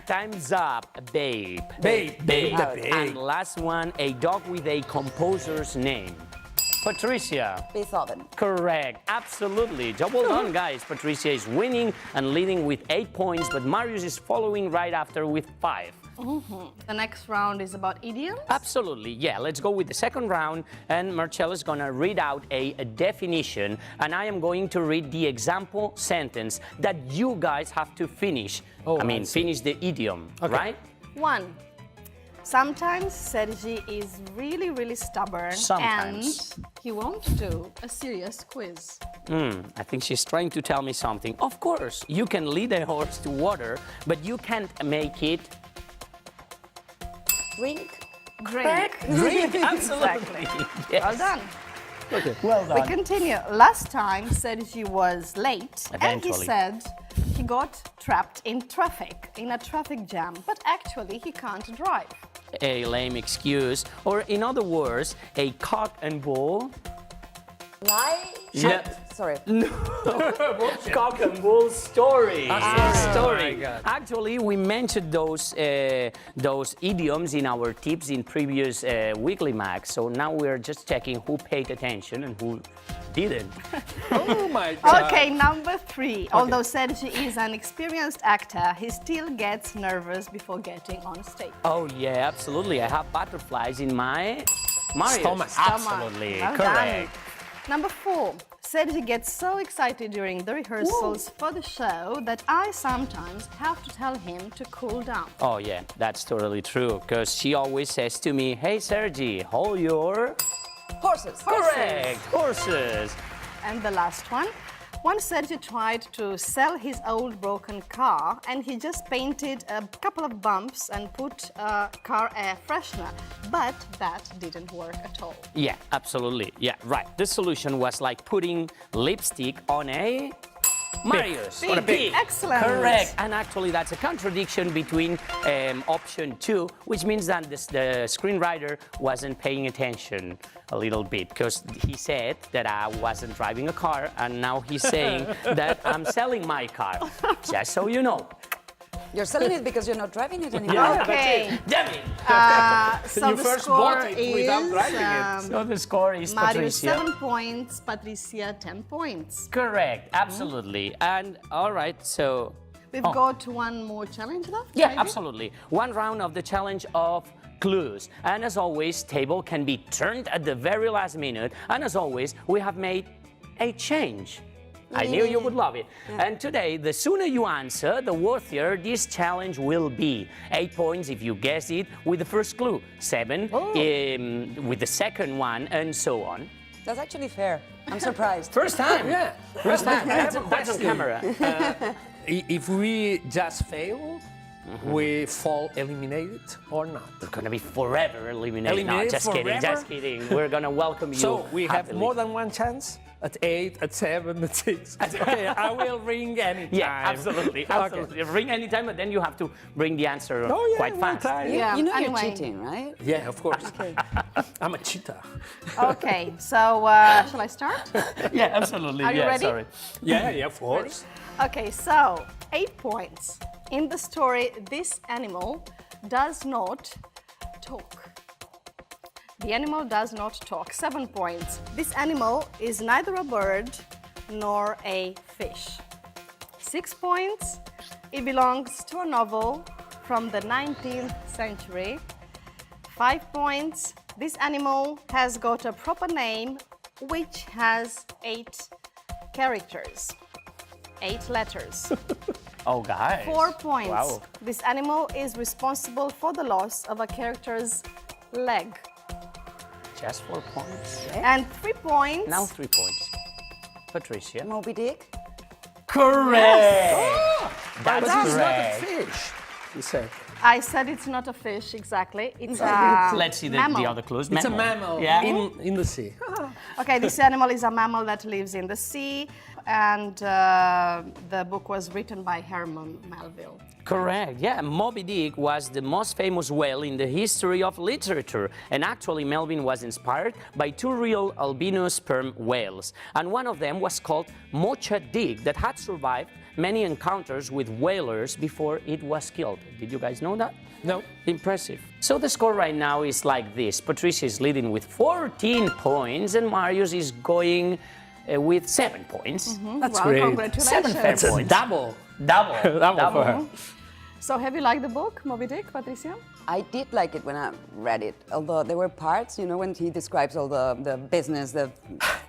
Time's up, babe. Babe. And last one, a dog with a composer's name. Patricia. Beethoven. Correct. Absolutely. Well done, guys. Patricia is winning and leading with 8 points, but Màrius is following right after with 5. The next round is about idioms. Absolutely, yeah. Let's go with the second round, and Marcella's gonna read out a definition, and I am going to read the example sentence that you guys have to finish. Finish the idiom, right? 1. Sometimes Sergi is really, really stubborn. Sometimes. And he won't do a serious quiz. I think she's trying to tell me something. Of course, you can lead a horse to water, but you can't make it Drink. Drink. Absolutely. Yes. Well done. Okay. Well done. We continue. Last time Sergi was late and he Eventually. said he got trapped in traffic, in a traffic jam, but actually he can't drive. A lame excuse, or in other words, a cock and bull. Lie. Yeah. Sorry. Cock and bull story. Story. Actually, we mentioned those idioms in our tips in previous weekly mag. So now we're just checking who paid attention and who didn't. Oh my God. Okay, number 3. Although Sergi is an experienced actor, he still gets nervous before getting on stage. Oh yeah, absolutely. I have butterflies in my Màrius. Stomach. Absolutely, Well correct. done. Number 4. Sergi gets so excited during the rehearsals for the show that I sometimes have to tell him to cool down. Oh yeah, that's totally true. Because she always says to me, "Hey Sergi, hold your Horses. correct horses." And the last one. Once Sergi tried to sell his old broken car and he just painted a couple of bumps and put car air freshener, but that didn't work at all. Yeah, absolutely. Yeah, right. The solution was like putting lipstick on a Màrius. On a pig. Excellent. Correct. And actually, that's a contradiction between option 2, which means that the screenwriter wasn't paying attention a little bit, because he said that I wasn't driving a car, and now he's saying that I'm selling my car. Just so you know. You're selling it because you're not driving it anymore. Yeah, Okay. Damn it. So You the first score bought it is without driving it. So the score is Màrius Patricia. 7 points, Patricia 10 points. Correct, absolutely. And all right, so We've got one more challenge left. yeah, maybe? absolutely. One round of the challenge of clues. And as always, table can be turned at the very last minute. And as always, we have made a change. I knew you would love it. And today, the sooner you answer, the worthier this challenge will be. 8 points if you guess it with the first clue, 7 with the second one, and so on. That's actually fair. I'm surprised. First time. Yeah. First time. I have a That's on question. camera. If we just fail, we fall eliminated or not? We're gonna be forever eliminated. No, Eliminated just kidding, forever? just kidding. We're gonna welcome you. So we have happily. more than one chance? At 8, at 7, at 6. Okay, I will ring anytime. Yeah, absolutely, absolutely. Ring anytime, but then you have to bring the answer quite fast. Yeah, You know anyway. you're cheating, right? Yeah, of course. I'm a cheater. Okay, so shall I start? Yeah, absolutely. Are you yeah, ready? sorry. Yeah, of course. Okay, so 8 points. In the story, this animal does not talk. The animal does not talk. 7 points. This animal is neither a bird nor a fish. 6 points. It belongs to a novel from the 19th century. 5 points. This animal has got a proper name which has 8 characters, 8 letters. Oh, guys. 4 points. Wow. This animal is responsible for the loss of a character's leg. Just 4 points. And 3 points. Now 3 points. Patricia. Moby Dick? Correct! But That's it's not a correct. fish, you said. I said it's not a fish, exactly. It's a Let's see the mammal. other clues. It's a mammal Yeah. in the sea. Okay, this animal is a mammal that lives in the sea, and the book was written by Herman Melville. Correct, yeah. Moby Dick was the most famous whale in the history of literature. And actually, Melville was inspired by 2 real albino sperm whales. And one of them was called Mocha Dick, that had survived many encounters with whalers before it was killed. Did you guys know that? No. Impressive. So the score right now is like this. Patricia is leading with 14 points, and Màrius is going with 7 points. That's Well, great. congratulations. 7 fair That's a points. double. Double. Double for her. So have you liked the book, Moby Dick, Patricia? I did like it when I read it, although there were parts, you know, when he describes all the business, the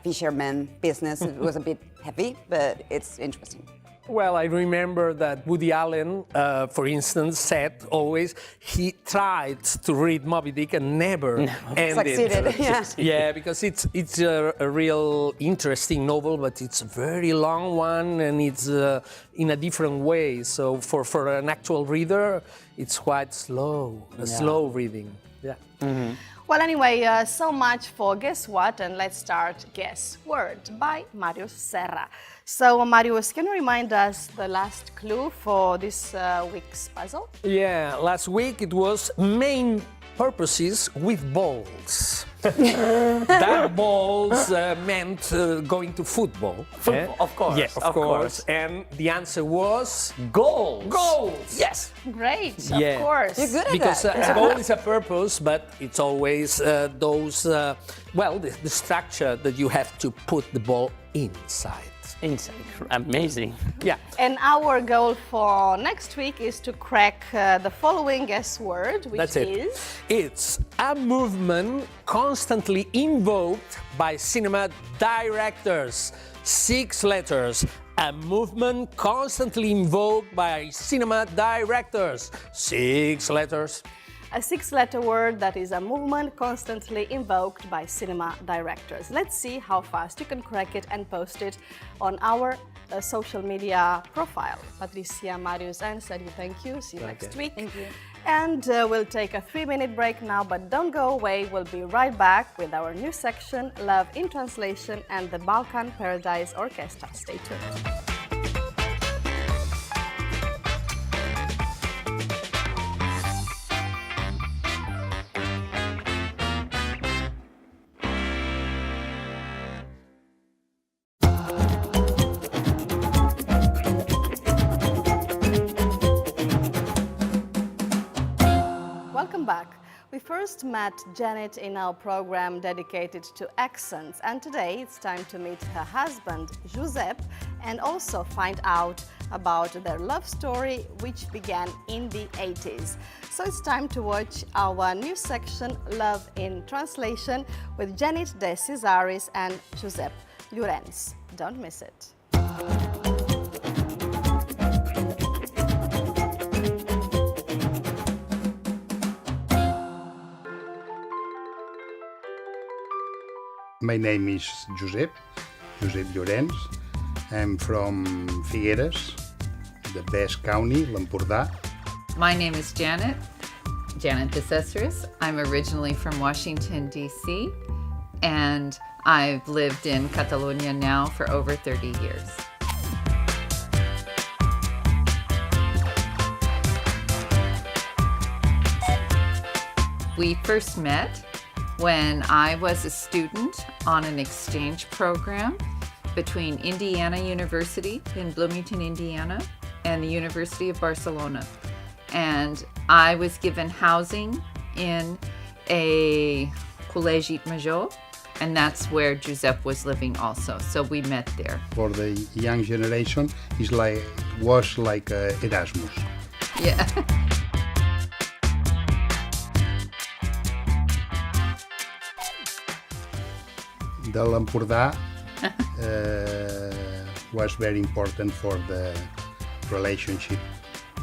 fisherman business, it was a bit heavy, but it's interesting. Well, I remember that Woody Allen, for instance, said always he tried to read Moby Dick and never ended. Succeeded, yeah. Yeah, because it's a real interesting novel, but it's a very long one and it's in a different way. So for an actual reader, it's quite slow, a slow reading. Yeah. Well, anyway, so much for Guess What, and let's start Guess Word by Màrius Serra. So, Màrius, can you remind us the last clue for this week's puzzle? Yeah, last week it was main purposes with balls. That balls meant going to football. Football, of course. Yeah, of course. And the answer was goals. Goals. Yes. Great, Yeah. of course. You're good at Because that. a goal is a purpose, but it's always those, the structure that you have to put the ball inside. Inside. Amazing. Yeah. And our goal for next week is to crack the following guess word, which That's it. is... It's a movement constantly invoked by cinema directors. 6 letters. A movement constantly invoked by cinema directors. 6 letters. A 6-letter word that is a movement constantly invoked by cinema directors. Let's see how fast you can crack it and post it on our social media profile. Patricia, Màrius, and Sergi, thank you. See you next week. Thank you. And we'll take a 3-minute break now, but don't go away. We'll be right back with our new section, Love in Translation, and the Balkan Paradise Orchestra. Stay tuned. Welcome back. We first met Janet in our program dedicated to accents, and today it's time to meet her husband, Giuseppe, and also find out about their love story, which began in the 80s. So it's time to watch our new section, Love in Translation, with Janet De Cesaris and Giuseppe Llorenç. Don't miss it. My name is Josep Llorenç. I'm from Figueres, the best county, l'Empordà. My name is Janet De Cesaris. I'm originally from Washington, D.C., and I've lived in Catalonia now for over 30 years. We first met when I was a student on an exchange program between Indiana University in Bloomington, Indiana, and the University of Barcelona. And I was given housing in a Col·legi Major, and that's where Giuseppe was living also. So we met there. For the young generation, was like Erasmus. Yeah. de l'Empordà was very important for the relationship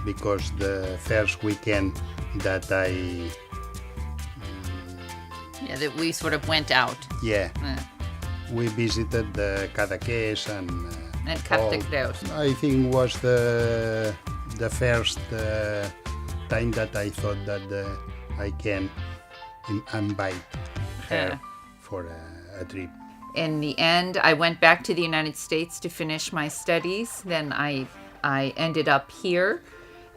because the first weekend that that we sort of went out. We visited the Cadaqués and Cap de Creus. I think was the first time that I thought that I can invite her for a trip. In the end, I went back to the United States to finish my studies. Then I ended up here,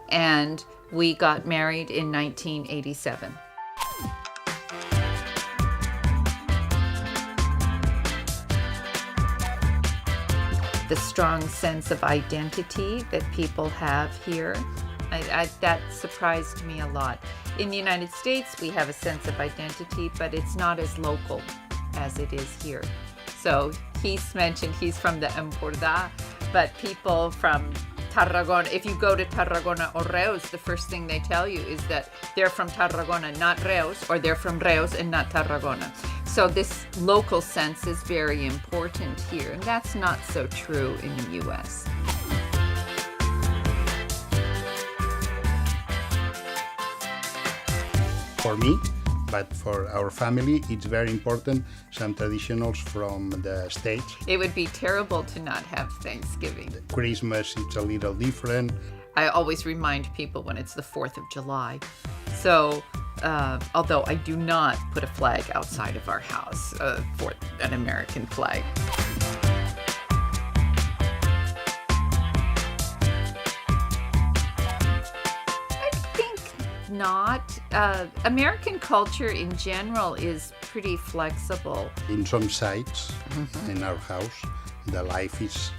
and we got married in 1987. The strong sense of identity that people have here, that surprised me a lot. In the United States, we have a sense of identity, but it's not as local as it is here. So he's mentioned he's from the Empordà, but people from Tarragona, if you go to Tarragona or Reus, the first thing they tell you is that they're from Tarragona, not Reus, or they're from Reus and not Tarragona. So this local sense is very important here, and that's not so true in the US. For me, but for our family, it's very important, some traditionals from the States. It would be terrible to not have Thanksgiving. Christmas, it's a little different. I always remind people when it's the 4th of July. So, although I do not put a flag outside of our house for an American flag. Not. American culture in general is pretty flexible. In some sites in our house, the life is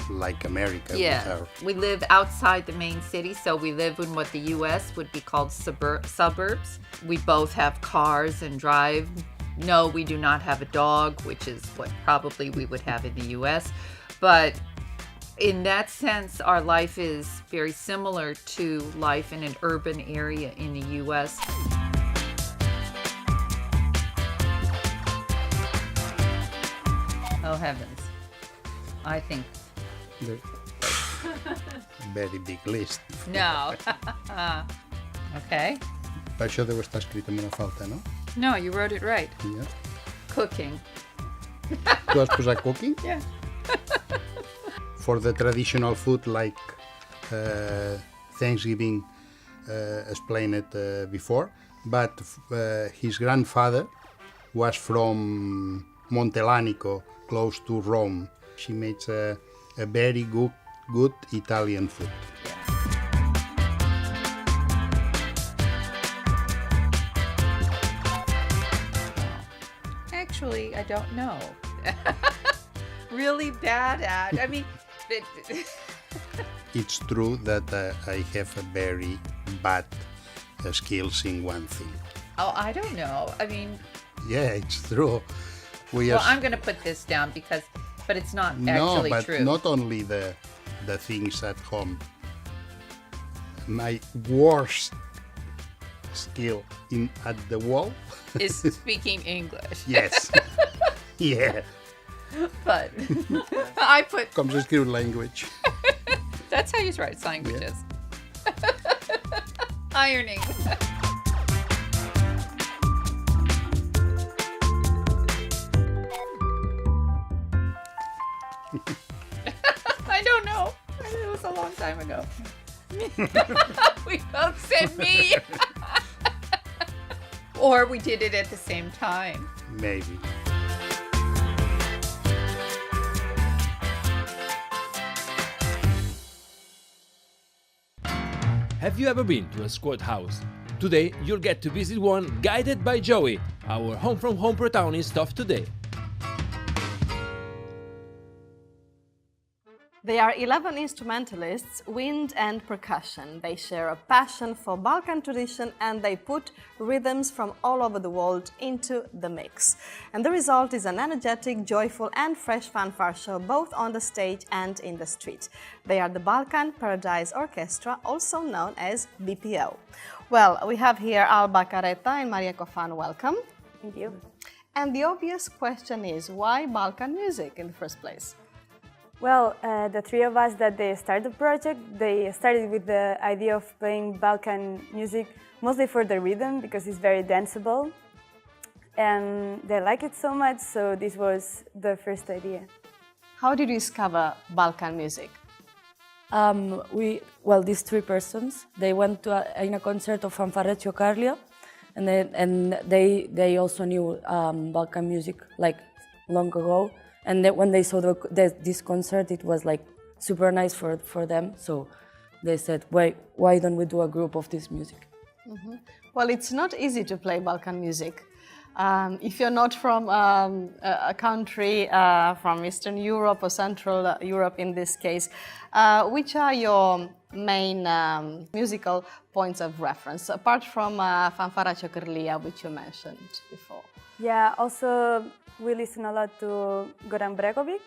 like America. Yeah, we live outside the main city, so we live in what the U.S. would be called suburbs. We both have cars and drive. No, we do not have a dog, which is what probably we would have in the U.S. But in that sense, our life is very similar to life in an urban area in the U.S. Oh, heavens. I think... Very big list. No. Okay. Això deu estar escrit amb una falta, no? No, you wrote it right. Yeah. Cooking. Tu has posat cooking? Yeah. For the traditional food like Thanksgiving, explained it before, but his grandfather was from Montelanico, close to Rome. She makes a very good Italian food. Actually, I don't know. Really bad at. I mean, It's true that I have a very bad skills in one thing. Oh, I don't know. I mean... Yeah, it's true. I'm going to put this down but it's not actually true. No, but not only the things at home. My worst skill at the wall is speaking English. Yes. Yeah. But I put... Com s'escriu language. That's how you write languages. Yeah. Ironing. I don't know. It was a long time ago. We both said me. Or we did it at the same time. Maybe. Have you ever been to a squat house? Today you'll get to visit one guided by Joey, our home from home protagonist of today. They are 11 instrumentalists, wind and percussion. They share a passion for Balkan tradition and they put rhythms from all over the world into the mix. And the result is an energetic, joyful and fresh fanfare show both on the stage and in the street. They are the Balkan Paradise Orchestra, also known as BPO. Well, we have here Alba Careta and Maria Cofan. Welcome. Thank you. And the obvious question is, why Balkan music in the first place? Well, the three of us that they started the project, they started with the idea of playing Balkan music mostly for the rhythm because it's very danceable. And they like it so much, so this was the first idea. How did you discover Balkan music? These three persons, they went to a concert of Fanfare Ciocarlia, and they also knew Balkan music like long ago. And when they saw this concert, it was like super nice for them. So they said, why don't we do a group of this music? Mm-hmm. Well, it's not easy to play Balkan music. If you're not from a country from Eastern Europe or Central Europe in this case, which are your main musical points of reference, apart from Fanfara Ciocarlia, which you mentioned before? Yeah, also we listen a lot to Goran Bregovic,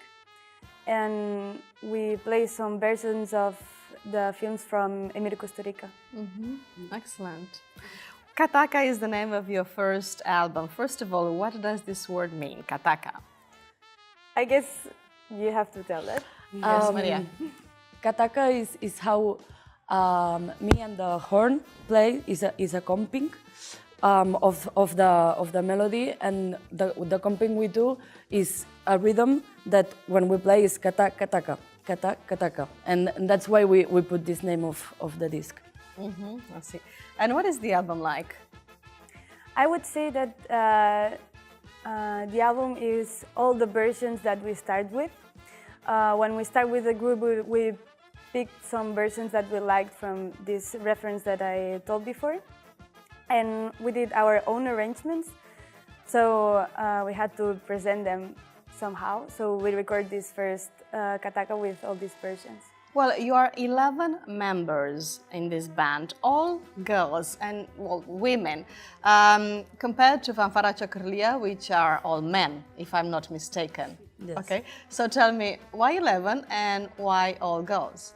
and we play some versions of the films from Emir Costa Rica. Mm-hmm. Excellent. Kataka is the name of your first album. First of all, what does this word mean, Kataka? I guess you have to tell that. Yes, Maria. Kataka is how me and the horn play, is a comping of the melody, and the comping we do is a rhythm that when we play is kataka, kataka, and that's why we put this name of the disc. Mm-hmm. I see. And what is the album like? I would say that the album is all the versions that we start with. When we start with the group, we picked some versions that we liked from this reference that I told before. And we did our own arrangements, so we had to present them somehow. So we record this first Kataka with all these versions. Well, you are 11 members in this band, all girls and women, compared to Fanfara Ciocarlia, which are all men, if I'm not mistaken. Yes. Okay, so tell me, why 11 and why all girls?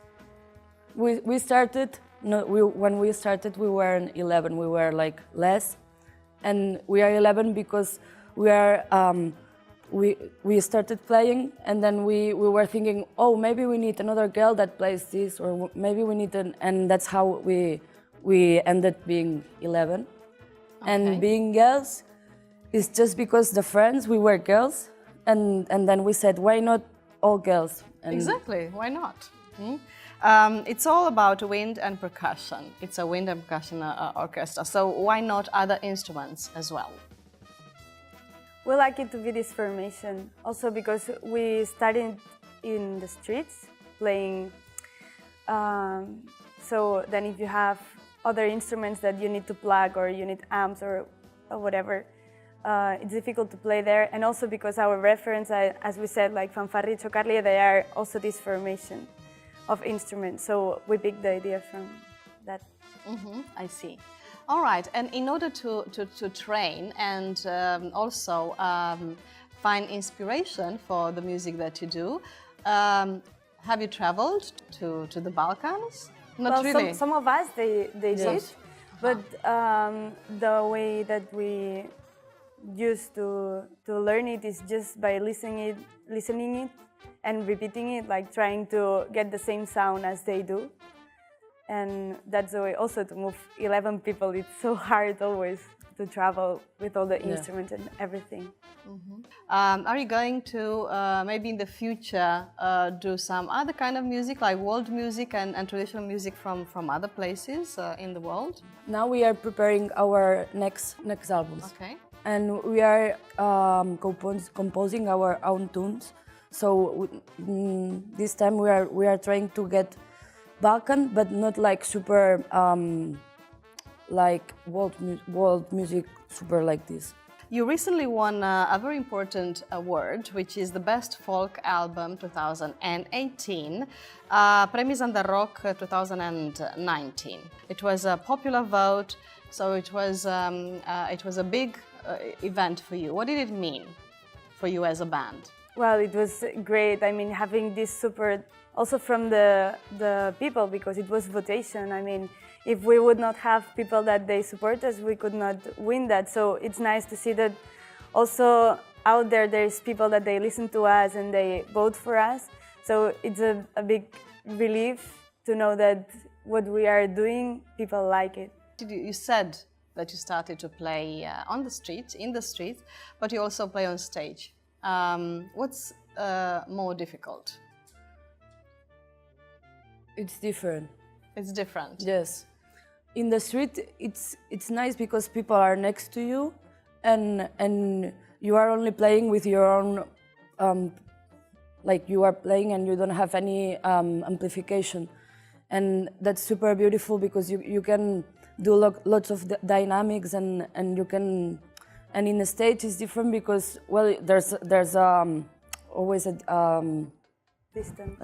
We started. When we started, we weren't 11. We were like less, and we are 11 because we are. We started playing, and then we were thinking, oh, maybe we need another girl that plays this, or maybe we need and that's how we ended being 11. Okay. And being girls is just because the friends, we were girls, and then we said, why not all girls? And exactly, why not? It's all about wind and percussion. It's a wind and percussion orchestra, so why not other instruments as well? We like it to be this formation, also because we started in the streets playing. So then if you have other instruments that you need to plug, or you need amps or whatever, it's difficult to play there. And also because our reference, as we said, like Fanfare Ciocarlia, they are also this formation of instruments. So we picked the idea from that. Mm-hmm, I see. All right, and in order to train and also find inspiration for the music that you do, have you traveled to the Balkans? Not really. Some of us, they did, but the way that we used to learn it is just by listening it and repeating it, like trying to get the same sound as they do. And that's the way also to move 11 people. It's so hard always to travel with all the instruments and everything. Mm-hmm. Are you going to maybe in the future do some other kind of music, like world music and traditional music from other places in the world? Now we are preparing our next albums. Okay. And we are composing our own tunes. So this time we are trying to get Balkan, but not like super, like world music, super like this. You recently won a very important award, which is the Best Folk Album 2018, Premi Zandar Rock 2019. It was a popular vote, so it was a big event for you. What did it mean for you as a band? Well, it was great. I mean, having this support also from the people, because it was votation. I mean, if we would not have people that they support us, we could not win that. So it's nice to see that also out there's people that they listen to us and they vote for us. So it's a big relief to know that what we are doing, people like it. You said that you started to play in the streets, but you also play on stage. What's more difficult? It's different. It's different? Yes. In the street, it's nice because people are next to you, and you are only playing with your own, like you are playing and you don't have any amplification. And that's super beautiful because you can do lots of dynamics and you can, and in the stage it's different because, well, there's always a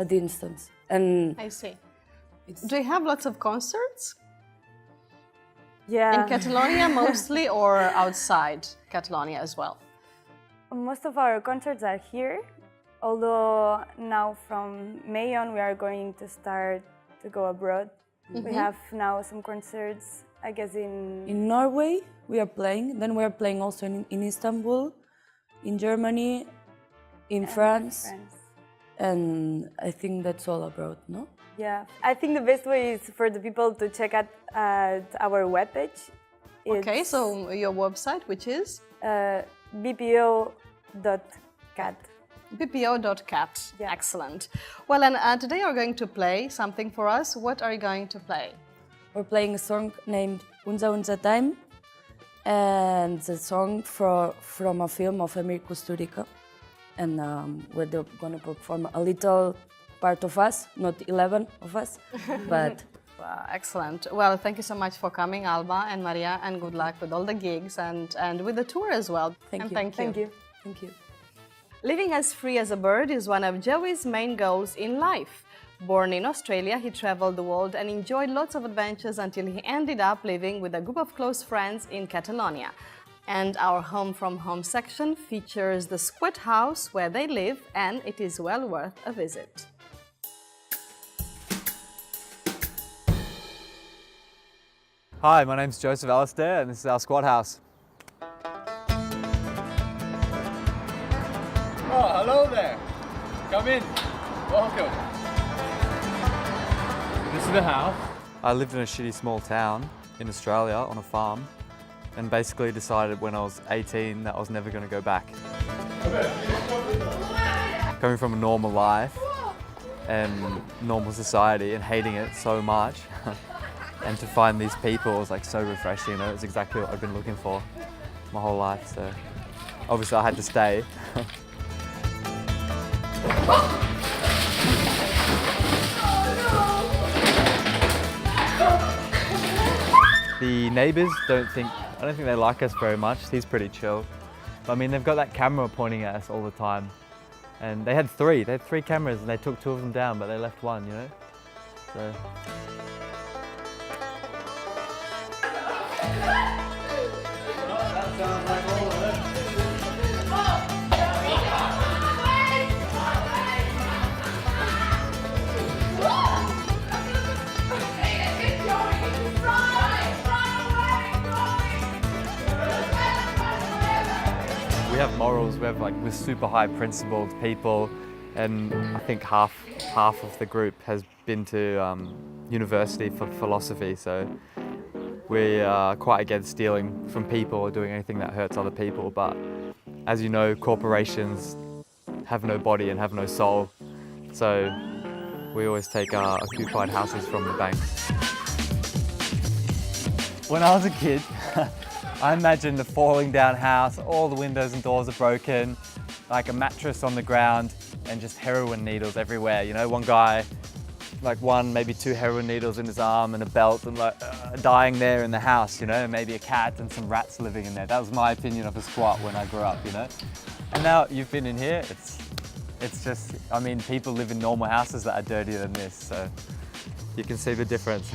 distance. And I see. Do you have lots of concerts? Yeah. In Catalonia mostly, or outside Catalonia as well? Most of our concerts are here, although now from May on we are going to start to go abroad. Mm-hmm. We have now some concerts, I guess in Norway we are playing, then we are playing also in Istanbul, in Germany, in France, and I think that's all abroad, no? Yeah, I think the best way is for the people to check out our webpage. Okay, so your website, which is? bpo.cat. bpo.cat, yeah. Excellent. Well, and today you're going to play something for us. What are you going to play? We're playing a song named Unser Time, and it's a song from a film of Emir Kusturica, and we're going to perform a little part of us, not 11 of us, but... Wow, excellent. Well, thank you so much for coming, Alba and Maria, and good luck with all the gigs and with the tour as well. Thank you. Thank you. Thank you. Living as free as a bird is one of Joey's main goals in life. Born in Australia, he traveled the world and enjoyed lots of adventures until he ended up living with a group of close friends in Catalonia. And our Home from Home section features the squat house where they live, and it is well worth a visit. Hi, my name's Joseph Alistair and this is our squat house. Oh, hello there. Come in. Welcome. This is the house. I lived in a shitty small town in Australia on a farm and basically decided when I was 18 that I was never going to go back. Coming from a normal life and normal society and hating it so much. And to find these people was like so refreshing, you know, it's exactly what I've been looking for my whole life, so obviously I had to stay. The neighbours I don't think they like us very much. He's pretty chill. But, I mean, they've got that camera pointing at us all the time. And they had three cameras and they took 2 of them down, but they left 1, you know? So. We have morals, we're super high principled people, and I think half of the group has been to university for philosophy, so we are quite against stealing from people or doing anything that hurts other people, but as you know, corporations have no body and have no soul, so we always take our occupied houses from the banks. When I was a kid, I imagined a falling down house, all the windows and doors are broken, like a mattress on the ground and just heroin needles everywhere. You know, one guy, like 1, maybe 2 heroin needles in his arm and a belt and like dying there in the house, you know, maybe a cat and some rats living in there. That was my opinion of a squat when I grew up, you know. And now you've been in here, it's just, I mean, people live in normal houses that are dirtier than this, so you can see the difference.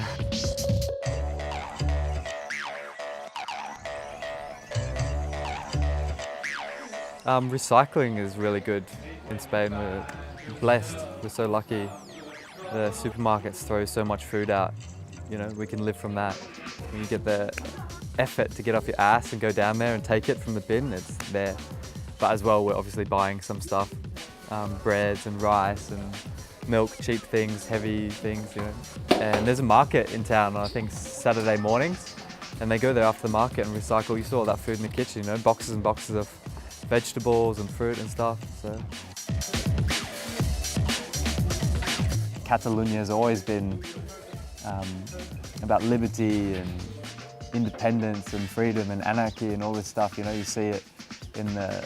Recycling is really good in Spain. We're blessed, we're so lucky. The supermarkets throw so much food out, you know, we can live from that. When you get the effort to get off your ass and go down there and take it from the bin, it's there. but as well we're obviously buying some stuff, breads and rice and milk, cheap things, heavy things, you know. And there's a market in town on I think Saturday mornings, and they go there after the market and recycle. You saw all that food in the kitchen, you know, boxes and boxes of vegetables and fruit and stuff. So Catalonia has always been about liberty and independence and freedom and anarchy and all this stuff. You know, you see it in the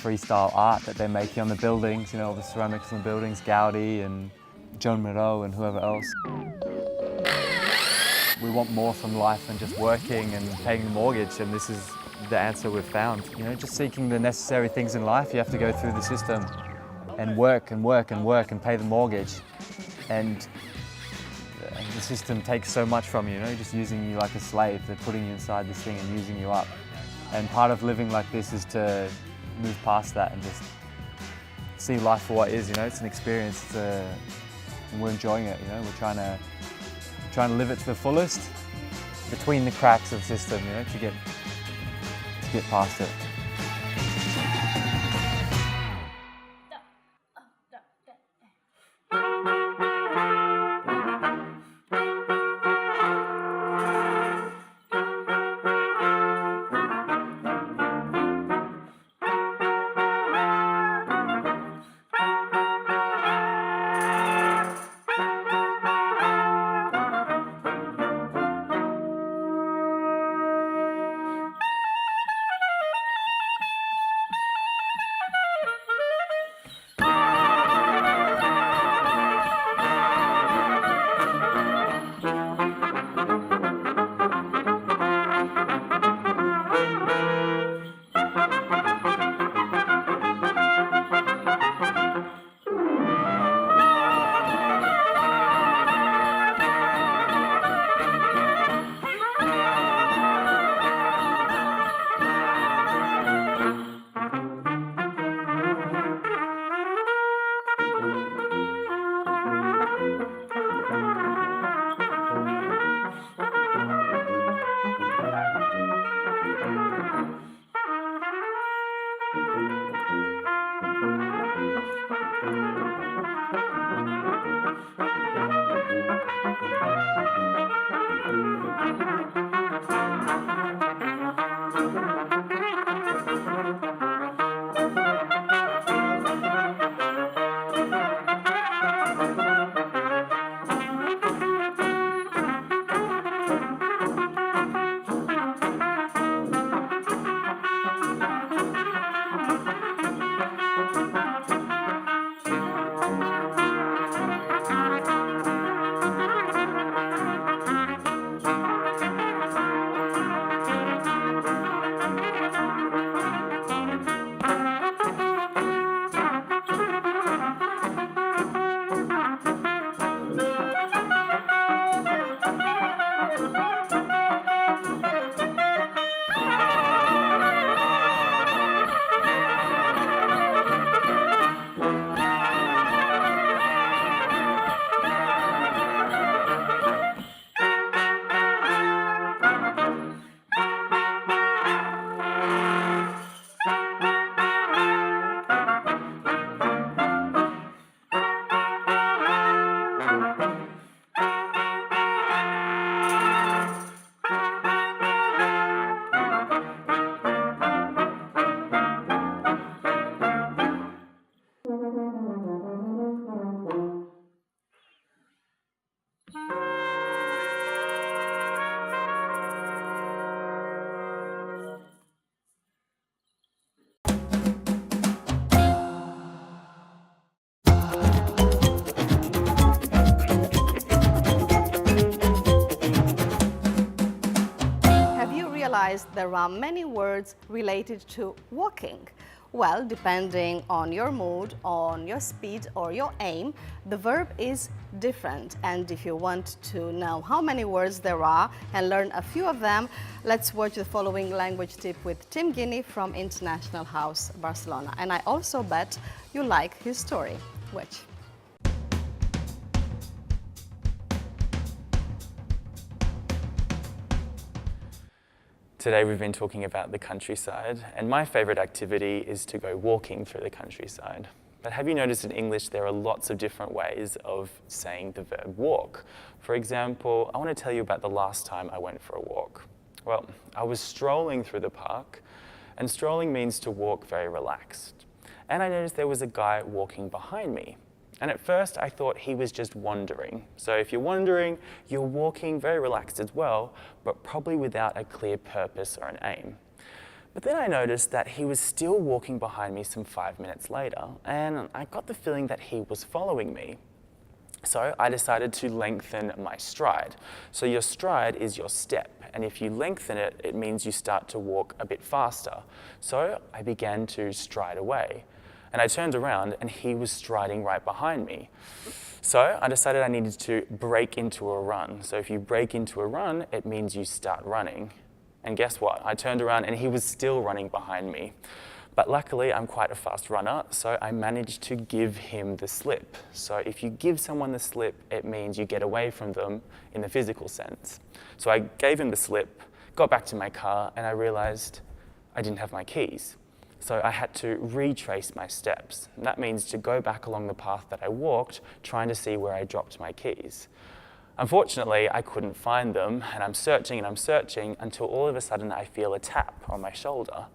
freestyle art that they're making on the buildings, you know, all the ceramics on the buildings, Gaudi and Joan Miró and whoever else. We want more from life than just working and paying the mortgage, and this is the answer we've found. You know, just seeking the necessary things in life, you have to go through the system and work and work and work and pay the mortgage. And the system takes so much from you, you know, just using you like a slave. They're putting you inside this thing and using you up. And part of living like this is to move past that and just see life for what it is, you know. It's an experience, and we're enjoying it, you know. We're trying to live it to the fullest between the cracks of the system, you know, to get past it. There are many words related to walking. Well, depending on your mood, on your speed or your aim, the verb is different. And if you want to know how many words there are and learn a few of them, let's watch the following language tip with Tim Guinea from International House, Barcelona. And I also bet you like his story. Which? Today we've been talking about the countryside, and my favorite activity is to go walking through the countryside. But have you noticed in English there are lots of different ways of saying the verb walk? For example, I want to tell you about the last time I went for a walk. Well, I was strolling through the park, and strolling means to walk very relaxed. And I noticed there was a guy walking behind me. And at first I thought he was just wandering. So if you're wandering, you're walking very relaxed as well, but probably without a clear purpose or an aim. But then I noticed that he was still walking behind me some 5 minutes later, and I got the feeling that he was following me. So I decided to lengthen my stride. So your stride is your step, and if you lengthen it, it means you start to walk a bit faster. So I began to stride away, and I turned around and he was striding right behind me. So I decided I needed to break into a run. So if you break into a run, it means you start running. And guess what? I turned around and he was still running behind me. But luckily, I'm quite a fast runner, so I managed to give him the slip. So if you give someone the slip, it means you get away from them in the physical sense. So I gave him the slip, got back to my car, and I realized I didn't have my keys. So I had to retrace my steps. And that means to go back along the path that I walked, trying to see where I dropped my keys. Unfortunately, I couldn't find them, and I'm searching until all of a sudden I feel a tap on my shoulder,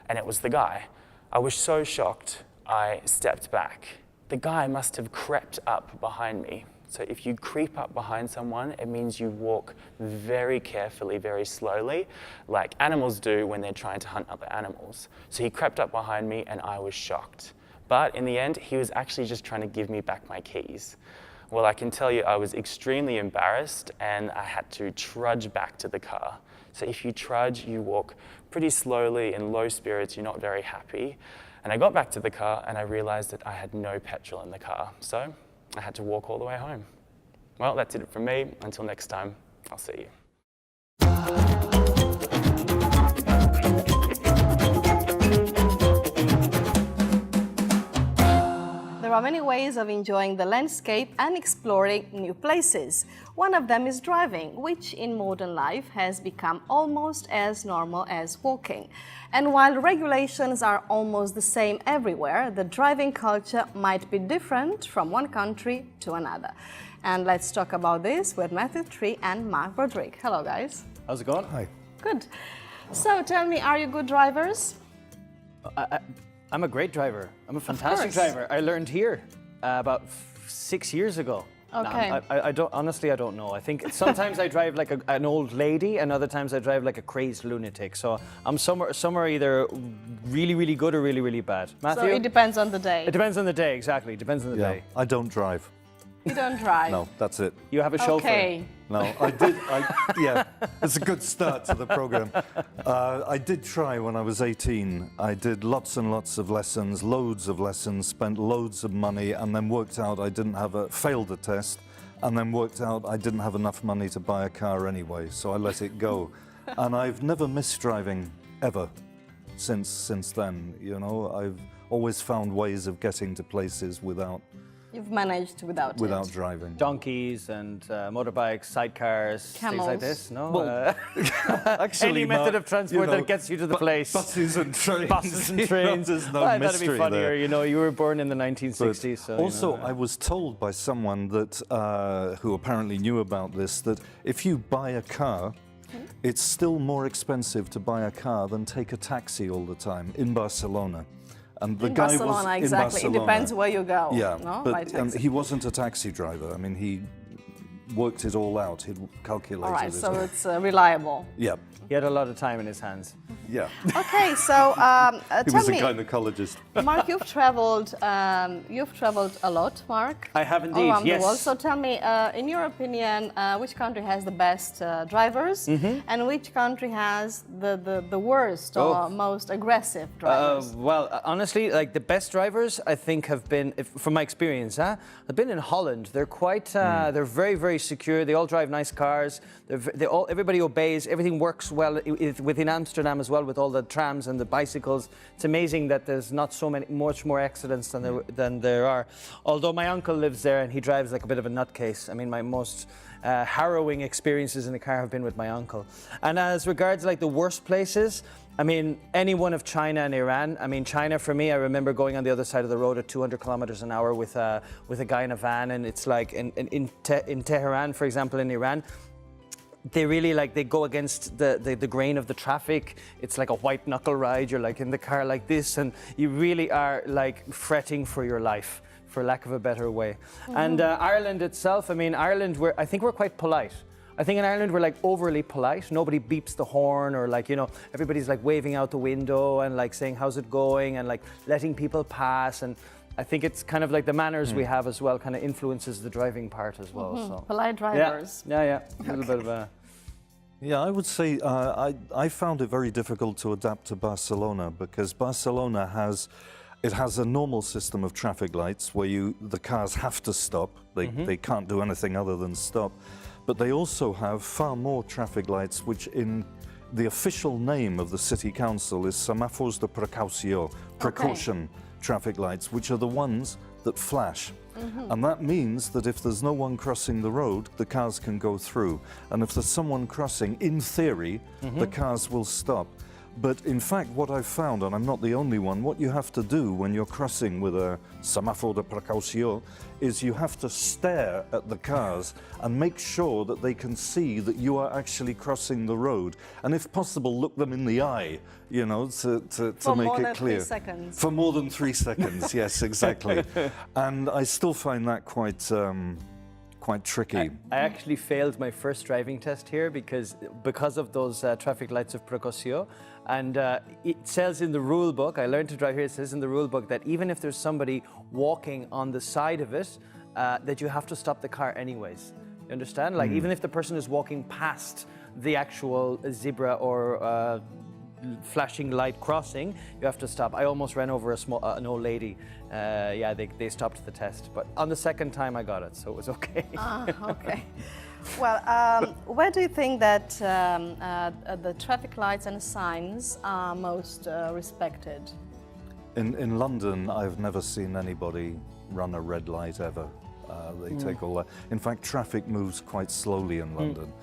and it was the guy. I was so shocked, I stepped back. The guy must have crept up behind me. So if you creep up behind someone, it means you walk very carefully, very slowly, like animals do when they're trying to hunt other animals. So he crept up behind me, and I was shocked. But in the end, he was actually just trying to give me back my keys. Well, I can tell you I was extremely embarrassed, and I had to trudge back to the car. So if you trudge, you walk pretty slowly, in low spirits, you're not very happy. And I got back to the car and I realized that I had no petrol in the car. So I had to walk all the way home. Well, that's it from me. Until next time, I'll see you. There are many ways of enjoying the landscape and exploring new places. One of them is driving, which in modern life has become almost as normal as walking. And while regulations are almost the same everywhere, the driving culture might be different from one country to another. And let's talk about this with Matthew Tree and Mark Rodrigue. Hello, guys. How's it going? Hi. Good. So tell me, are you good drivers? I'm a great driver. I'm a fantastic driver. I learned here about 6 years ago. Okay. I don't honestly. I don't know. I think sometimes I drive like an old lady, and other times I drive like a crazed lunatic. So I'm somewhere either really, really good or really, really bad. Matthew? So it depends on the day. It depends on the day, exactly. It depends on the day. I don't drive. You don't drive? No, that's it. You have a chauffeur. Okay. No, I did. Yeah, it's a good start to the program. I did try when I was 18. I did lots and lots of lessons, loads of lessons, spent loads of money, and then worked out I failed the test, and then worked out I didn't have enough money to buy a car anyway, so I let it go. And I've never missed driving ever since then. You know, I've always found ways of getting to places without. You've managed without driving. Donkeys and motorbikes, sidecars, Camels. things like this. No, Well, actually, any method of transport that gets you to the place. Buses and trains. Buses and trains. There's no That'd mystery be funnier. there. You know, you were born in the 1960s. So, also, you know, I was told by someone that who apparently knew about this that if you buy a car, it's still more expensive to buy a car than take a taxi all the time in Barcelona. And the guy Barcelona, was exactly. in Barcelona. It depends where you go. Yeah, no? but he wasn't a taxi driver. I mean, he worked it all out. He'd calculated All right, it. so it's reliable. Yeah. He had a lot of time in his hands. Yeah. Okay, so He tell was a me, gynecologist. Mark, you've traveled a lot, Mark. I have indeed, around yes. the world. So tell me, in your opinion, which country has the best drivers, and which country has the worst or most aggressive drivers? Well, honestly, like the best drivers, I think have been, from my experience, have been in Holland. They're quite, they're very, very secure. They all drive nice cars. Everybody obeys. Everything works well within Amsterdam as well with all the trams and the bicycles. It's amazing that there's not much more accidents than there are. Although my uncle lives there and he drives like a bit of a nutcase. I mean, my most harrowing experiences in the car have been with my uncle. And as regards like the worst places, I mean, any one of China and Iran. I mean, China for me, I remember going on the other side of the road at 200 kilometers an hour with a guy in a van, and it's like in Tehran, for example, in Iran, they really they go against the grain of the traffic. It's like a white knuckle ride. You're like in the car like this, and you really are like fretting for your life, for lack of a better way. And Ireland itself, I mean, Ireland, I think we're quite polite. I think in Ireland we're like overly polite. Nobody beeps the horn, or like, you know, everybody's like waving out the window and like saying how's it going and like letting people pass. And I think it's kind of like the manners we have as well kind of influences the driving part as well. So polite drivers. Yeah. A little bit of a... Yeah, I would say I found it very difficult to adapt to Barcelona, because Barcelona has a normal system of traffic lights where the cars have to stop. They can't do anything other than stop. But they also have far more traffic lights, which in the official name of the city council is semàfors de precaution traffic lights, which are the ones that flash. And that means that if there's no one crossing the road, the cars can go through. And if there's someone crossing, in theory, the cars will stop. But in fact, what I've found, and I'm not the only one, what you have to do when you're crossing with a semáforo de precaución is you have to stare at the cars and make sure that they can see that you are actually crossing the road. And if possible, look them in the eye, you know, to make it clear. 3 seconds. For more than 3 seconds, yes, exactly. And I still find that quite tricky. I actually failed my first driving test here because of those traffic lights of precaución. And it says in the rule book, I learned to drive here, it says in the rule book that even if there's somebody walking on the side of it, that you have to stop the car anyways. You understand? Like even if the person is walking past the actual zebra or flashing light crossing, you have to stop. I almost ran over an old lady. Yeah, they stopped the test, but on the second time I got it, so it was okay. Okay. Well, where do you think that the traffic lights and signs are most respected? In London, I've never seen anybody run a red light ever. They take all that. In fact, traffic moves quite slowly in London.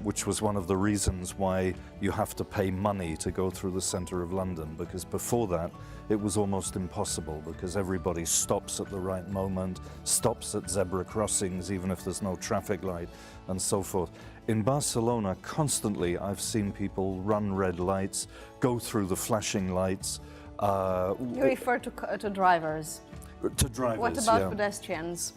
Which was one of the reasons why you have to pay money to go through the centre of London, because before that it was almost impossible, because everybody stops at the right moment, stops at zebra crossings even if there's no traffic light, and so forth. In Barcelona, constantly I've seen people run red lights, go through the flashing lights. You refer to drivers. To drivers, What about pedestrians?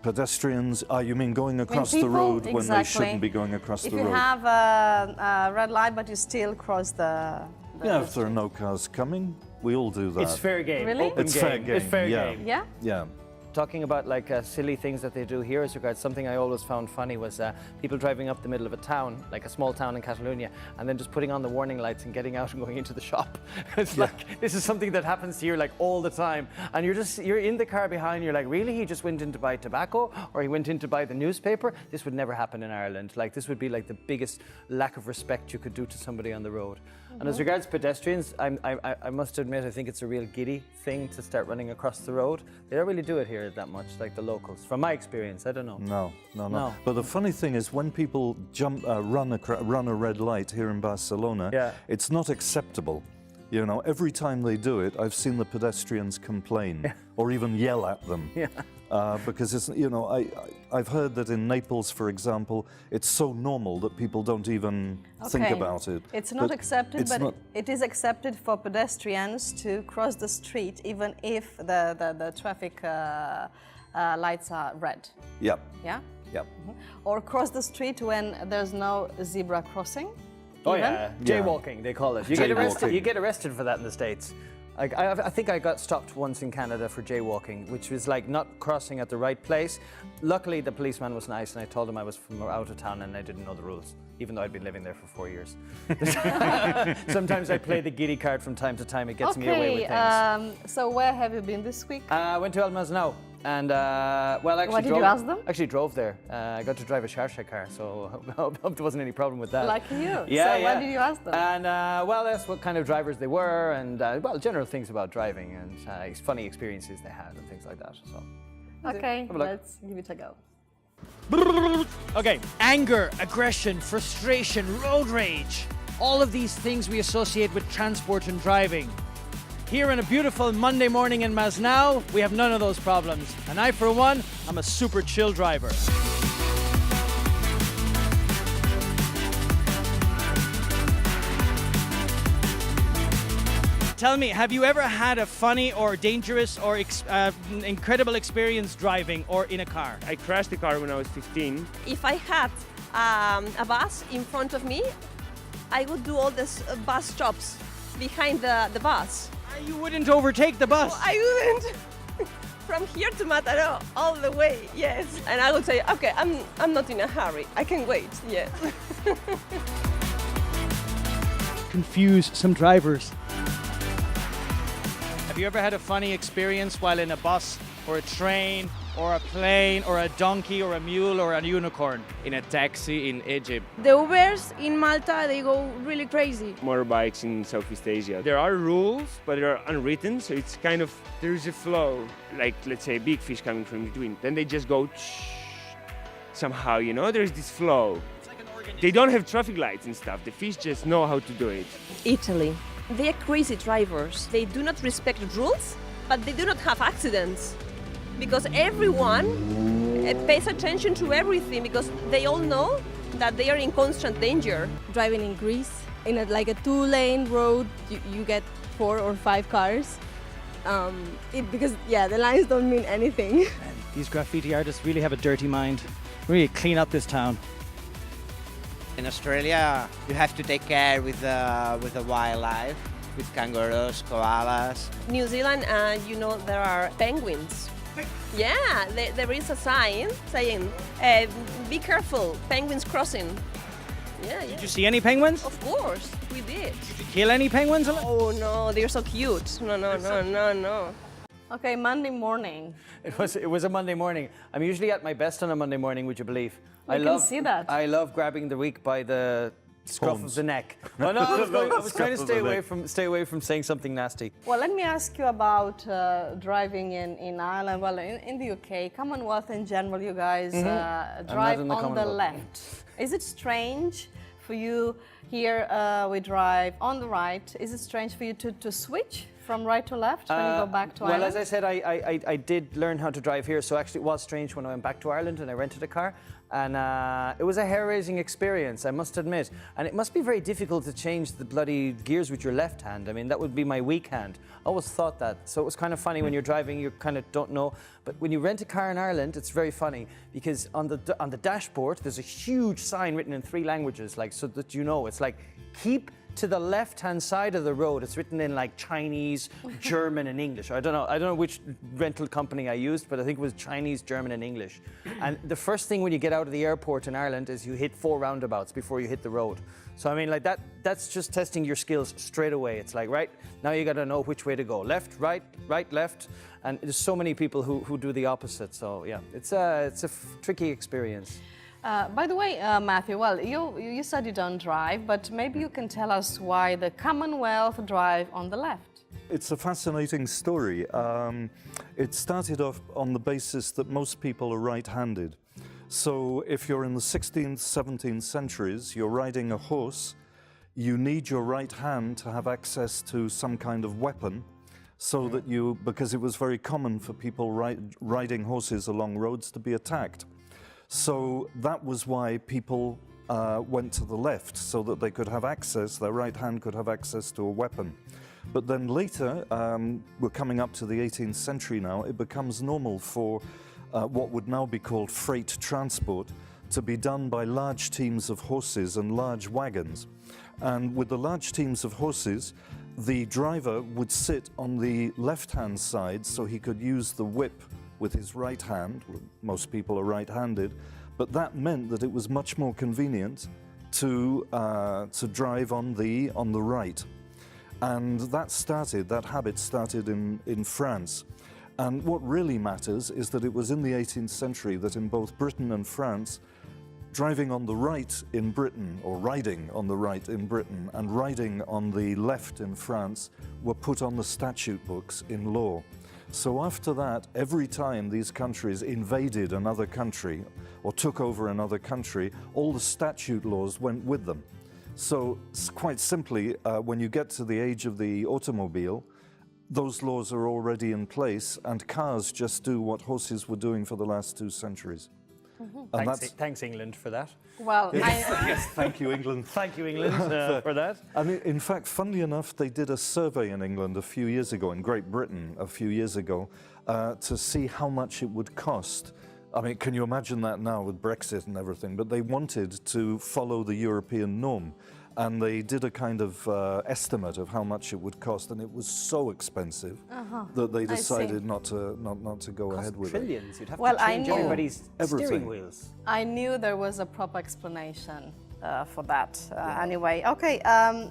Pedestrians, you mean going across the road when they shouldn't be going across the road? If you have a red light but you still cross the yeah, if there are no cars coming, we all do that. It's fair game. Really? It's fair game. It's fair game. Yeah? Yeah. Talking about like silly things that they do here as regards, something I always found funny was people driving up the middle of a town, like a small town in Catalonia, and then just putting on the warning lights and getting out and going into the shop. It's like, this is something that happens here like all the time. And you're in the car behind, you're like, really? He just went in to buy tobacco, or he went in to buy the newspaper? This would never happen in Ireland. Like, this would be like the biggest lack of respect you could do to somebody on the road. And as regards pedestrians, I must admit, I think it's a real giddy thing to start running across the road. They don't really do it here that much, like the locals. From my experience, I don't know. No. But the funny thing is, when people run a red light here in Barcelona, it's not acceptable. You know, every time they do it, I've seen the pedestrians complain or even yell at them. Because it's, you know, I've heard that in Naples, for example, it's so normal that people don't even think about it. It's not accepted, but it is accepted for pedestrians to cross the street even if the traffic lights are red. Yep. Yeah? Yep. Or cross the street when there's no zebra crossing. Oh yeah, jaywalking they call it. You get arrested for that in the States. Like, I think I got stopped once in Canada for jaywalking, which was like not crossing at the right place. Luckily, the policeman was nice, and I told him I was from out of town and I didn't know the rules, even though I'd been living there for 4 years. Sometimes I play the giddy card from time to time. It gets me away with things. So where have you been this week? I went to El Masnou. And well, actually, What did you ask them? Actually, drove there. I got to drive a Xarxa car, so I hope there wasn't any problem with that. Lucky you. Yeah, so what did you ask them? And well, that's what kind of drivers they were, and well, general things about driving and funny experiences they had and things like that. So. Okay, Have a look. let's give it a go. Okay, anger, aggression, frustration, road rage. All of these things we associate with transport and driving. Here on a beautiful Monday morning in Masnau, we have none of those problems. And I, for one, I'm a super chill driver. Tell me, have you ever had a funny or dangerous or incredible experience driving or in a car? I crashed the car when I was 15. If I had a bus in front of me, I would do all this bus stops behind the bus. You wouldn't overtake the bus? No, I wouldn't. From here to Mataró, all the way, yes. And I would say, okay, I'm not in a hurry. I can wait, yes. Confuse some drivers. Have you ever had a funny experience while in a bus or a train or a plane or a donkey or a mule or a unicorn? In a taxi in Egypt. The Ubers in Malta, they go really crazy. Motorbikes in Southeast Asia. There are rules, but they are unwritten, so it's kind of, there's a flow. Like, let's say, a big fish coming from between. Then they just go somehow, you know, there's this flow. They don't have traffic lights and stuff. The fish just know how to do it. Italy. They are crazy drivers. They do not respect rules, but they do not have accidents. Because everyone pays attention to everything because they all know that they are in constant danger. Driving in Greece, in like a 2-lane road, you get 4 or 5 cars. Because, yeah, the lines don't mean anything. These graffiti artists really have a dirty mind. Really clean up this town. In Australia, you have to take care with the wildlife, with kangaroos, koalas. New Zealand, you know, there are penguins. Yeah, there is a sign saying, be careful, penguins crossing. Yeah. Did you see any penguins? Of course, we did. Did you kill any penguins? Oh no, they're so cute. No. Okay, Monday morning. It was a Monday morning. I'm usually at my best on a Monday morning, would you believe? I can see that. I love grabbing the week by the scruff of the neck. Oh, no, I was trying to stay away from saying something nasty. Well, let me ask you about driving in Ireland. Well, in the UK, Commonwealth in general, you guys drive on the left. Is it strange for you here? We drive on the right. Is it strange for you to switch from right to left when you go back to Ireland? Well, as I said, I did learn how to drive here, so actually it was strange when I went back to Ireland and I rented a car. And it was a hair-raising experience, I must admit. And it must be very difficult to change the bloody gears with your left hand. I mean, that would be my weak hand. I always thought that. So it was kind of funny when you're driving, you kind of don't know. But when you rent a car in Ireland, it's very funny because on the dashboard, there's a huge sign written in 3 languages, like so that you know. It's like, keep to the left-hand side of the road. It's written in like Chinese, German, and English. I don't know which rental company I used, but I think it was Chinese, German, and English. And the first thing when you get out of the airport in Ireland is you hit 4 roundabouts before you hit the road. So I mean, like that's just testing your skills straight away. It's like, right, now you got to know which way to go. Left, right, left. And there's so many people who do the opposite. So yeah, it's a tricky experience. By the way, Matthew, well, you said you don't drive, but maybe you can tell us why the Commonwealth drive on the left. It's a fascinating story. It started off on the basis that most people are right-handed. So if you're in the 16th, 17th centuries, you're riding a horse, you need your right hand to have access to some kind of weapon, so that because it was very common for people riding horses along roads to be attacked. So that was why people went to the left, so that they could have access, their right hand could have access to a weapon. But then later, we're coming up to the 18th century now, it becomes normal for what would now be called freight transport to be done by large teams of horses and large wagons. And with the large teams of horses, the driver would sit on the left-hand side so he could use the whip with his right hand. Most people are right-handed, but that meant that it was much more convenient to drive on the right. And that habit started in France. And what really matters is that it was in the 18th century that in both Britain and France, driving on the right in Britain, or riding on the right in Britain, and riding on the left in France were put on the statute books in law. So after that, every time these countries invaded another country or took over another country, all the statute laws went with them. So quite simply, when you get to the age of the automobile, those laws are already in place, and cars just do what horses were doing for the last 2 centuries. And Thanks, England, for that. Well, yes, thank you, England. Thank you, England, for that. I mean, in fact, funnily enough, they did a survey in England a few years ago, in Great Britain a few years ago, to see how much it would cost. I mean, can you imagine that now with Brexit and everything? But they wanted to follow the European norm. And they did a kind of estimate of how much it would cost, and it was so expensive that they decided not to go ahead with trillions. it. You'd have to change everybody's steering wheels. I knew there was a proper explanation for that. Anyway, okay,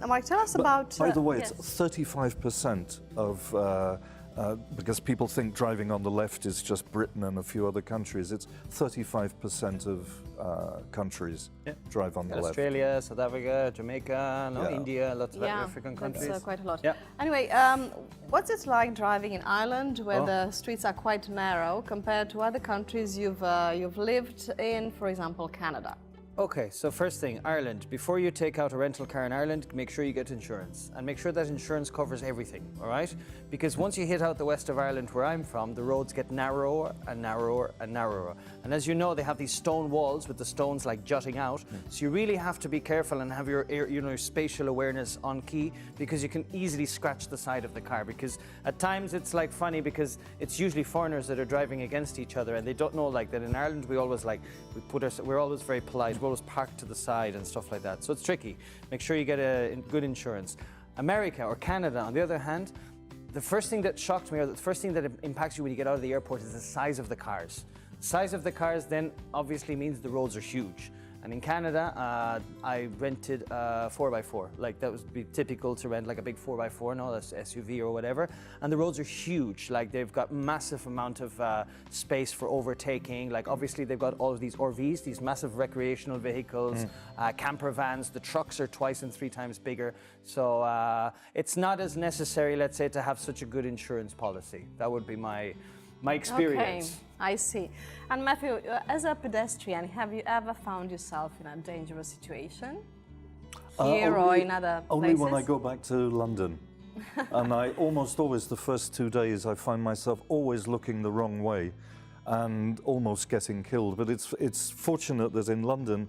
Mark, tell us about... By the way, yes. it's 35% of... because people think driving on the left is just Britain and a few other countries. It's 35% of countries drive on the left. Australia, South Africa, Jamaica, India, lots of African countries. That's quite a lot. Yeah. Anyway, what's it like driving in Ireland, where the streets are quite narrow compared to other countries you've lived in, for example, Canada? Okay, so first thing, Ireland. Before you take out a rental car in Ireland, make sure you get insurance. And make sure that insurance covers everything, all right? Because once you hit out the west of Ireland, where I'm from, the roads get narrower and narrower and narrower. And as you know, they have these stone walls with the stones like jutting out. So you really have to be careful and have your spatial awareness on key, because you can easily scratch the side of the car. Because at times it's like funny, because it's usually foreigners that are driving against each other, and they don't know like that in Ireland we're always very polite. Always parked to the side and stuff like that. So it's tricky. Make sure you get a good insurance. America or Canada, on the other hand, the first thing that shocked me, or the first thing that impacts you when you get out of the airport, is the size of the cars. The size of the cars then obviously means the roads are huge. And in Canada, I rented a 4x4. Like, that would be typical to rent like a big 4x4, no, that's SUV or whatever. And the roads are huge. Like, they've got massive amount of space for overtaking. Like, obviously they've got all of these RVs, these massive recreational vehicles, camper vans. The trucks are 2 and 3 times bigger. So it's not as necessary, let's say, to have such a good insurance policy. That would be my experience. Okay, I see. And Matthew, as a pedestrian, have you ever found yourself in a dangerous situation? Here or in other places? Only when I go back to London. And I almost always, the first 2 days, I find myself always looking the wrong way and almost getting killed. But it's fortunate that in London,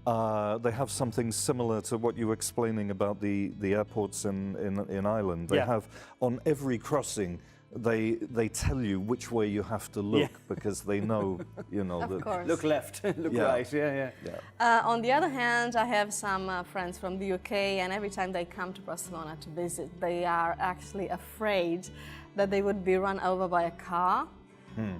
they have something similar to what you were explaining about the airports in Ireland. They have, on every crossing, they tell you which way you have to look, because they know, Of course. Look left, look right, on the other hand, I have some friends from the UK, and every time they come to Barcelona to visit, they are actually afraid that they would be run over by a car.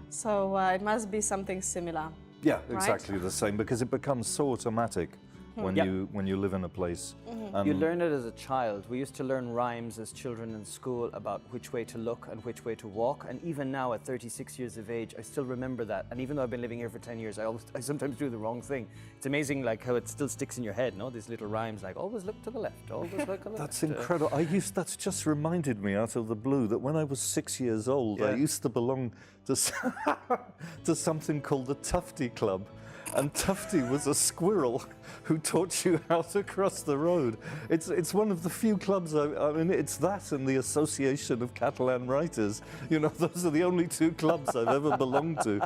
So it must be something similar. Yeah, exactly the same, because it becomes so automatic when you live in a place. You learn it as a child. We used to learn rhymes as children in school about which way to look and which way to walk. And even now, at 36 years of age, I still remember that. And even though I've been living here for 10 years, I sometimes do the wrong thing. It's amazing, like, how it still sticks in your head, no? These little rhymes, like, always look to the left, always look to the left. That's incredible. That's just reminded me out of the blue that when I was 6 years old, I used to belong to something called the Tufty Club. And Tufty was a squirrel who taught you how to cross the road. It's one of the few clubs, I mean, it's that and the Association of Catalan Writers. Those are the only 2 clubs I've ever belonged to.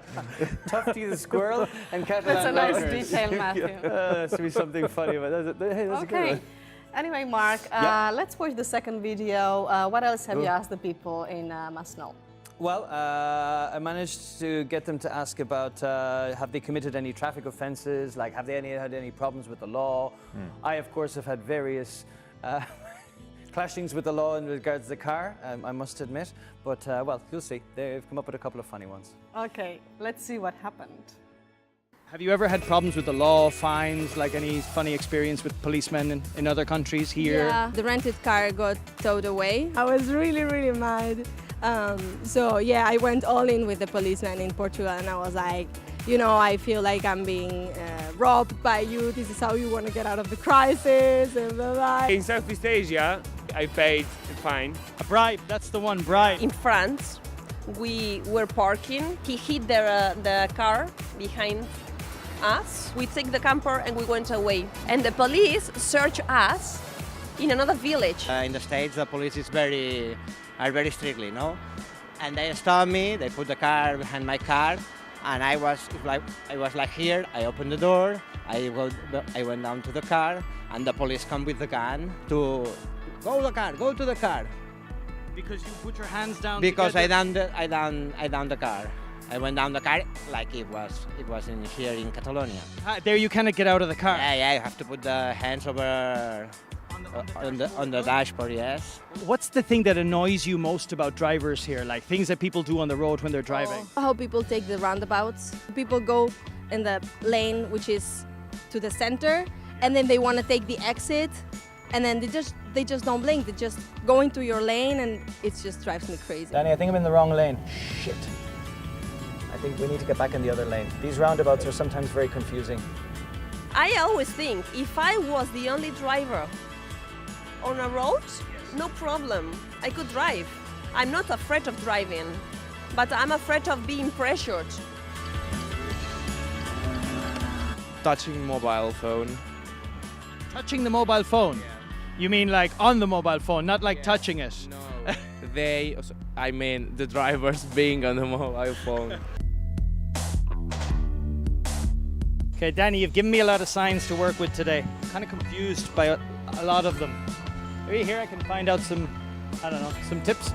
Tufty the squirrel and Catalan That's a nice Writers. detail, Matthew. There has to be something funny about that. Hey, that's a good one. Anyway, Mark, let's watch the second video. What else have you asked the people in Masnol? Well, I managed to get them to ask about have they committed any traffic offences, like have they had any problems with the law. I, of course, have had various clashings with the law in regards to the car, I must admit. But, well, you'll see. They've come up with a couple of funny ones. Okay, let's see what happened. Have you ever had problems with the law, fines, like any funny experience with policemen in other countries here? Yeah, the rented car got towed away. I was really, really mad. So yeah, I went all in with the policeman in Portugal, and I was like, you know, I feel like I'm being robbed by you. This is how you want to get out of the crisis, and blah, blah. In Southeast Asia, I paid the fine. A bribe, that's the one, bribe. In France, we were parking. He hit the car behind us. We take the camper and we went away. And the police searched us in another village. In the States, the police are very strictly, no? And they stopped me, they put the car behind my car, and I was like here, I opened the door, I went down to the car, and the police come with the gun to go to the car. Because you put your hands down. Because I down the car. I went down the car like it was in here in Catalonia. There you cannot get out of the car. Yeah, you have to put the hands over on the dashboard, yes. What's the thing that annoys you most about drivers here? Like things that people do on the road when they're driving? How people take the roundabouts. People go in the lane which is to the center, and then they want to take the exit, and then they just don't blink. They just go into your lane, and it just drives me crazy. Danny, I think I'm in the wrong lane. Shit. I think we need to get back in the other lane. These roundabouts are sometimes very confusing. I always think if I was the only driver on a road, no problem. I could drive. I'm not afraid of driving, but I'm afraid of being pressured. Touching mobile phone. Touching the mobile phone? Yeah. You mean like on the mobile phone, not like touching it? No, I mean the drivers being on the mobile phone. Okay, Danny, you've given me a lot of signs to work with today. I'm kind of confused by a lot of them. Maybe here I can find out some, I don't know, some tips.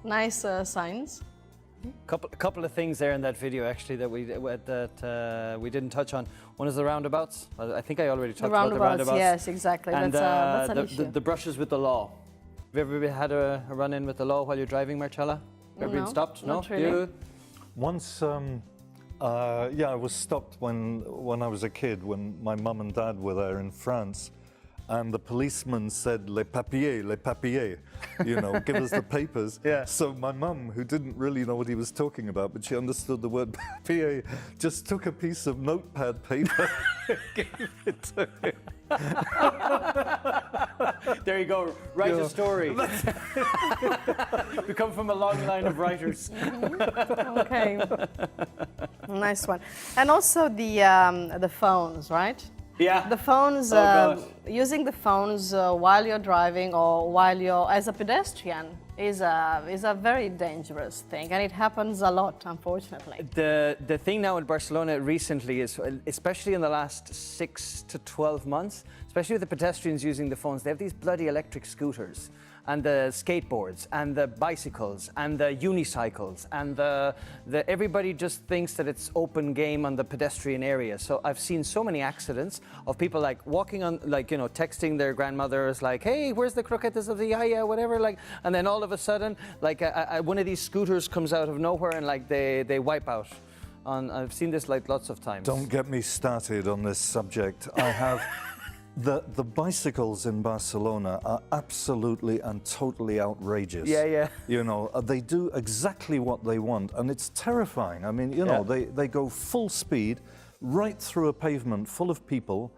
Nice signs. Couple of things there in that video actually that we didn't touch on. One is the roundabouts. I think I already talked about the roundabouts. Yes, exactly. And that's an issue. the brushes with the law. Have you ever had a run-in with the law while you're driving, Marcella? Ever been stopped? Not really. Once, I was stopped when I was a kid, when my mum and dad were there in France, and the policeman said, les papiers, you know, give us the papers. Yeah. So my mum, who didn't really know what he was talking about, but she understood the word papier, just took a piece of notepad paper and gave it to him. There you go, write a story. We come from a long line of writers. Okay, nice one. And also the phones, right? Yeah. The phones, using the phones while you're driving or while you're as a pedestrian is a very dangerous thing, and it happens a lot, unfortunately. The thing now in Barcelona recently is, especially in the last 6 to 12 months, especially with the pedestrians using the phones, they have these bloody electric scooters and the skateboards and the bicycles and the unicycles and everybody just thinks that it's open game on the pedestrian area. So I've seen so many accidents of people like walking on, like, you know, texting their grandmothers like, hey, where's the croquetas of the aya, whatever, like, and then all of a sudden, like, one of these scooters comes out of nowhere and like they wipe out. I've seen this like lots of times. Don't get me started on this subject. I have the bicycles in Barcelona are absolutely and totally outrageous. Yeah. You know, they do exactly what they want, and it's terrifying. I mean, you know, they go full speed right through a pavement full of people.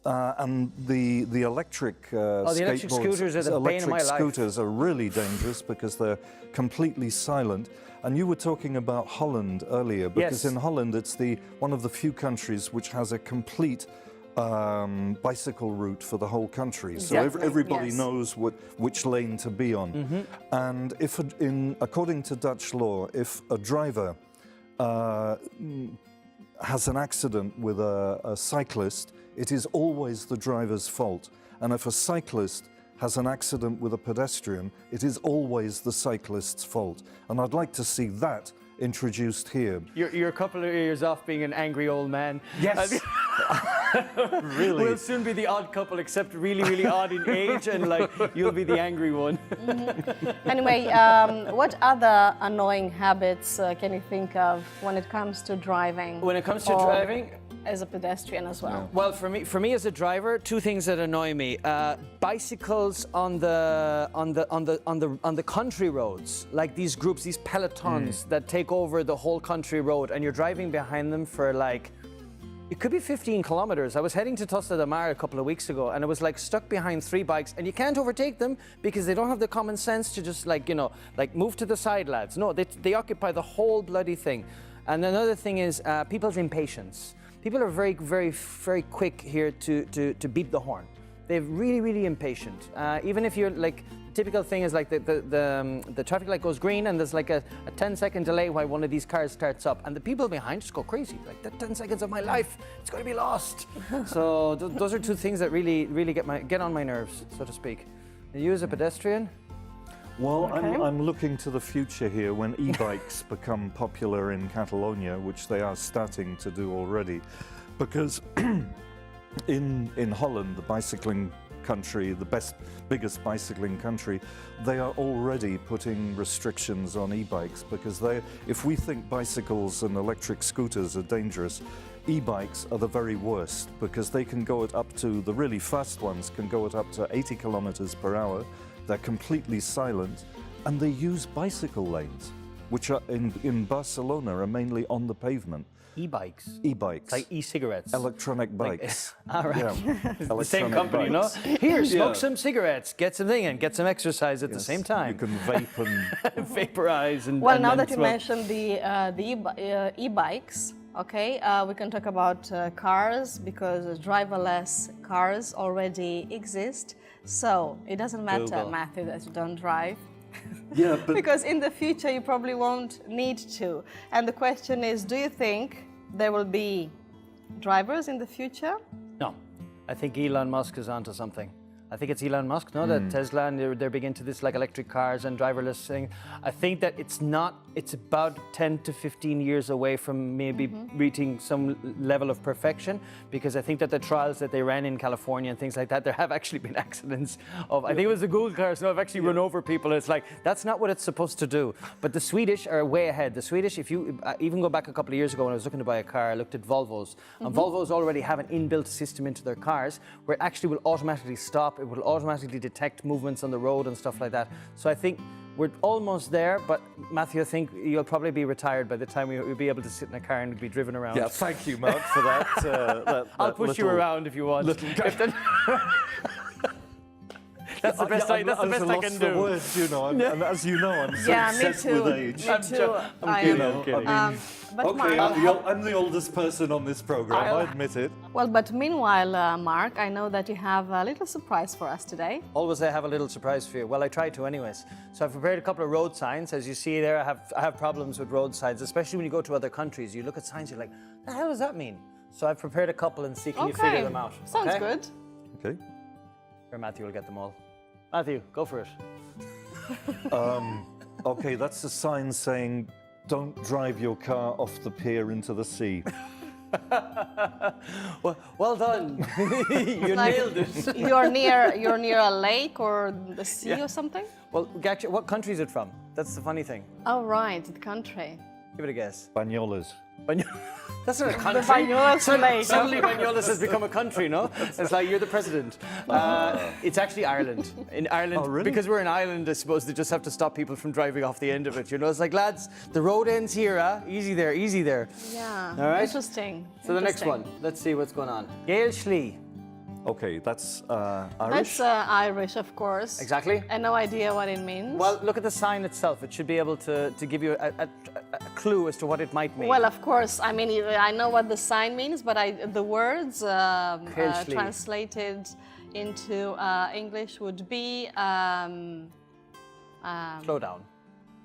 And the electric the electric scooters are the bane of my life. Electric scooters are really dangerous because they're completely silent. And you were talking about Holland earlier, because in Holland it's one of the few countries which has a complete bicycle route for the whole country. So everybody knows which lane to be on. Mm-hmm. And if according to Dutch law, if a driver has an accident with a cyclist, it is always the driver's fault. And if a cyclist has an accident with a pedestrian, it is always the cyclist's fault. And I'd like to see that introduced here. You're a couple of years off being an angry old man. Yes. Really? We'll soon be the odd couple, except really, really odd in age, and like you'll be the angry one. Mm-hmm. Anyway, what other annoying habits can you think of when it comes to driving? When it comes to driving, as a pedestrian as well. Well, for me as a driver, two things that annoy me: bicycles on the country roads, like these groups, these pelotons that take over the whole country road, and you're driving behind them for like. It could be 15 kilometers. I was heading to Tosta de Mar a couple of weeks ago, and I was like stuck behind 3 bikes, and you can't overtake them because they don't have the common sense to just like, you know, like move to the side, lads. No, they occupy the whole bloody thing. And another thing is people's impatience. People are very, very, very quick here to beat the horn. They're really, really impatient. Even if you're like, typical thing is like the traffic light goes green and there's like a 10-second delay while one of these cars starts up, and the people behind just go crazy. Like, that 10 seconds of my life, it's going to be lost. So those are two things that really, really get on my nerves, so to speak. And you as a pedestrian? Well, I'm looking to the future here when e-bikes become popular in Catalonia, which they are starting to do already, because in Holland, the bicycling country, the biggest bicycling country, they are already putting restrictions on e-bikes because if we think bicycles and electric scooters are dangerous, e-bikes are the very worst because they can go at up to, the really fast ones can go at up to 80 kilometers per hour. They're completely silent, and they use bicycle lanes, which are in Barcelona are mainly on the pavement. E-bikes? E-bikes. Like e-cigarettes? Electronic bikes. All right. Yeah. It's the same company, no? Here, smoke some cigarettes, get some thing, and get some exercise at the same time. You can vape and... vaporize and... Well, now that you mentioned the e-bikes, okay, we can talk about cars because driverless cars already exist. So it doesn't matter, Matthew, that you don't drive. Yeah, but because in the future you probably won't need to. And the question is, do you think there will be drivers in the future? No. I think Elon Musk is onto something. I think it's Elon Musk, no? That Tesla, and they're big into this like electric cars and driverless thing. I think that it's about 10 to 15 years away from maybe reaching some level of perfection, because I think that the trials that they ran in California and things like that, there have actually been accidents of, I think it was the Google cars, so I've actually run over people. It's like, that's not what it's supposed to do. But the Swedish are way ahead. The Swedish, if you even go back a couple of years ago when I was looking to buy a car, I looked at Volvos. And Volvos already have an inbuilt system into their cars where it actually will automatically stop. It will automatically detect movements on the road and stuff like that. So I think we're almost there, but Matthew, I think you'll probably be retired by the time you'll be able to sit in a car and be driven around. yeah, thank you, Mark, for that. I'll push you around if you want. That's the best I can do. Words, you know, and as you know, I'm so obsessed with age. Me too. I'm kidding. But okay, Mark, I'm the oldest person on this program, I admit it. well, but meanwhile, Mark, I know that you have a little surprise for us today. Always I have a little surprise for you. Well, I try to anyways. So I've prepared a couple of road signs. As you see there, I have problems with road signs, especially when you go to other countries. You look at signs, you're like, what the hell does that mean? So I've prepared a couple and see, can you figure them out? Sounds good. Okay. Or Matthew will get them all. Matthew, go for it. Okay, that's a sign saying, don't drive your car off the pier into the sea. well done. You nailed it. You're near a lake or the sea or something? Well, actually, what country is it from? That's the funny thing. Oh, right, the country. Give it a guess. Banyoles. That's not a country. The Banyoles lake. Suddenly Banyoles has become a country, no? It's like you're the president. It's actually Ireland. In Ireland, because we're an island, I suppose they just have to stop people from driving off the end of it. You know, it's like, lads, the road ends here, easy there, easy there. Yeah, all right? interesting. So the next one, let's see what's going on. Gael Schlee. Okay, that's That's Irish? Irish, of course. Exactly. And no idea what it means. Well, look at the sign itself. It should be able to give you a clue as to what it might mean. Well, of course. I mean, I know what the sign means, but the words translated into English would be... slow down.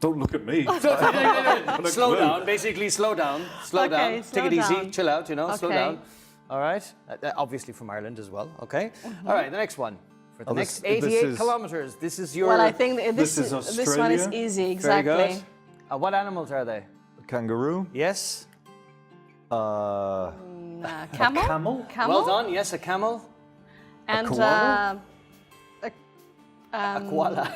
Don't look at me. Slow down, basically slow down. Slow down. slow Take it easy, down. chill out, you know, Okay. slow down. All right? Obviously from Ireland as well, okay? All right, the next one. For the next 88 kilometers, this is your... Well, I think this is this one is easy, exactly. Very good. What animals are they? A kangaroo. Yes. Camel? A camel? Camel? Well done, yes, a camel. And koala? A koala.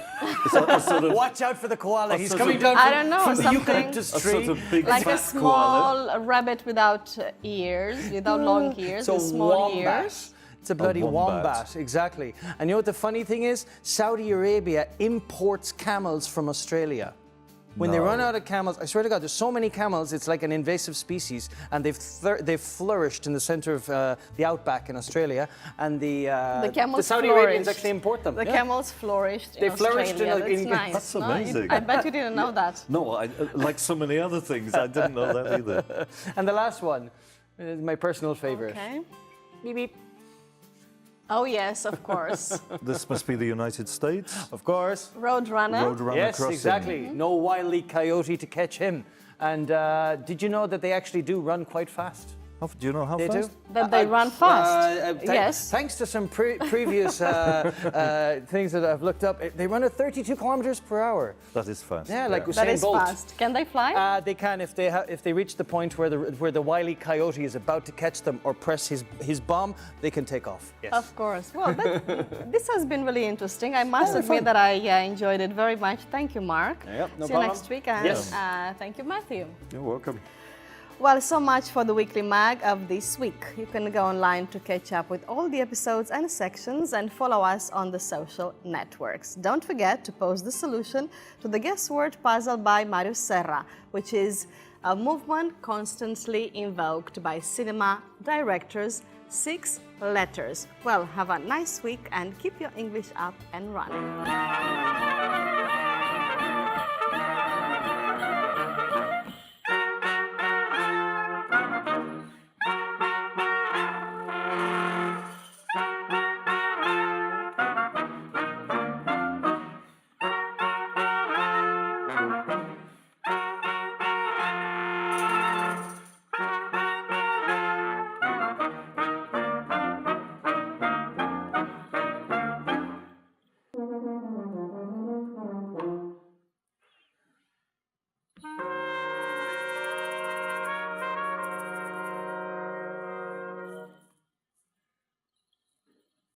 Sort of, Watch out for the koala. He's sort coming of- down I don't know, from the something eucalyptus tree. sort of big like a fat koala. small rabbit without ears, without long ears, So with small wombat. ears. It's a bloody wombat. wombat, exactly. And you know what the funny thing is? Saudi Arabia imports camels from Australia. When they No. run out of camels, I swear to God, there's so many camels, it's like an invasive species, and they've flourished in the center of the outback in Australia, and the camels Saudi flourished. Arabians actually import them. The Yeah. camels flourished They in flourished in Australia. a- That's in- nice. That's no? amazing. I bet you didn't know that. No, like so many other things, I didn't know that either. And the last one is my personal favorite. Okay. Beep, beep. Oh yes, of course. This must be the United States. Of course. Roadrunner. Roadrunner Yes, crossing. exactly. No wily coyote to catch him. And did you know that they actually do run quite fast? Do you know how They fast? do. That they run fast. Yes. Thanks to some previous things that I've looked up, they run at 32 kilometers per hour. That is fast. Yeah, like That Usain is Bolt. fast. Can they fly? They can if they reach the point where the wily coyote is about to catch them or press his bomb, they can take off. Yes. Of course. Well, this has been really interesting. I must Yeah, admit fun. that I enjoyed it very much. Thank you, Mark. Yep, no See problem. you next week. And Yes. thank you, Matthew. You're welcome. Well, so much for the weekly mag of this week. You can go online to catch up with all the episodes and sections and follow us on the social networks. Don't forget to post the solution to the guess word puzzle by Màrius Serra, which is a movement constantly invoked by cinema directors, 6 letters. Well, have a nice week and keep your English up and running.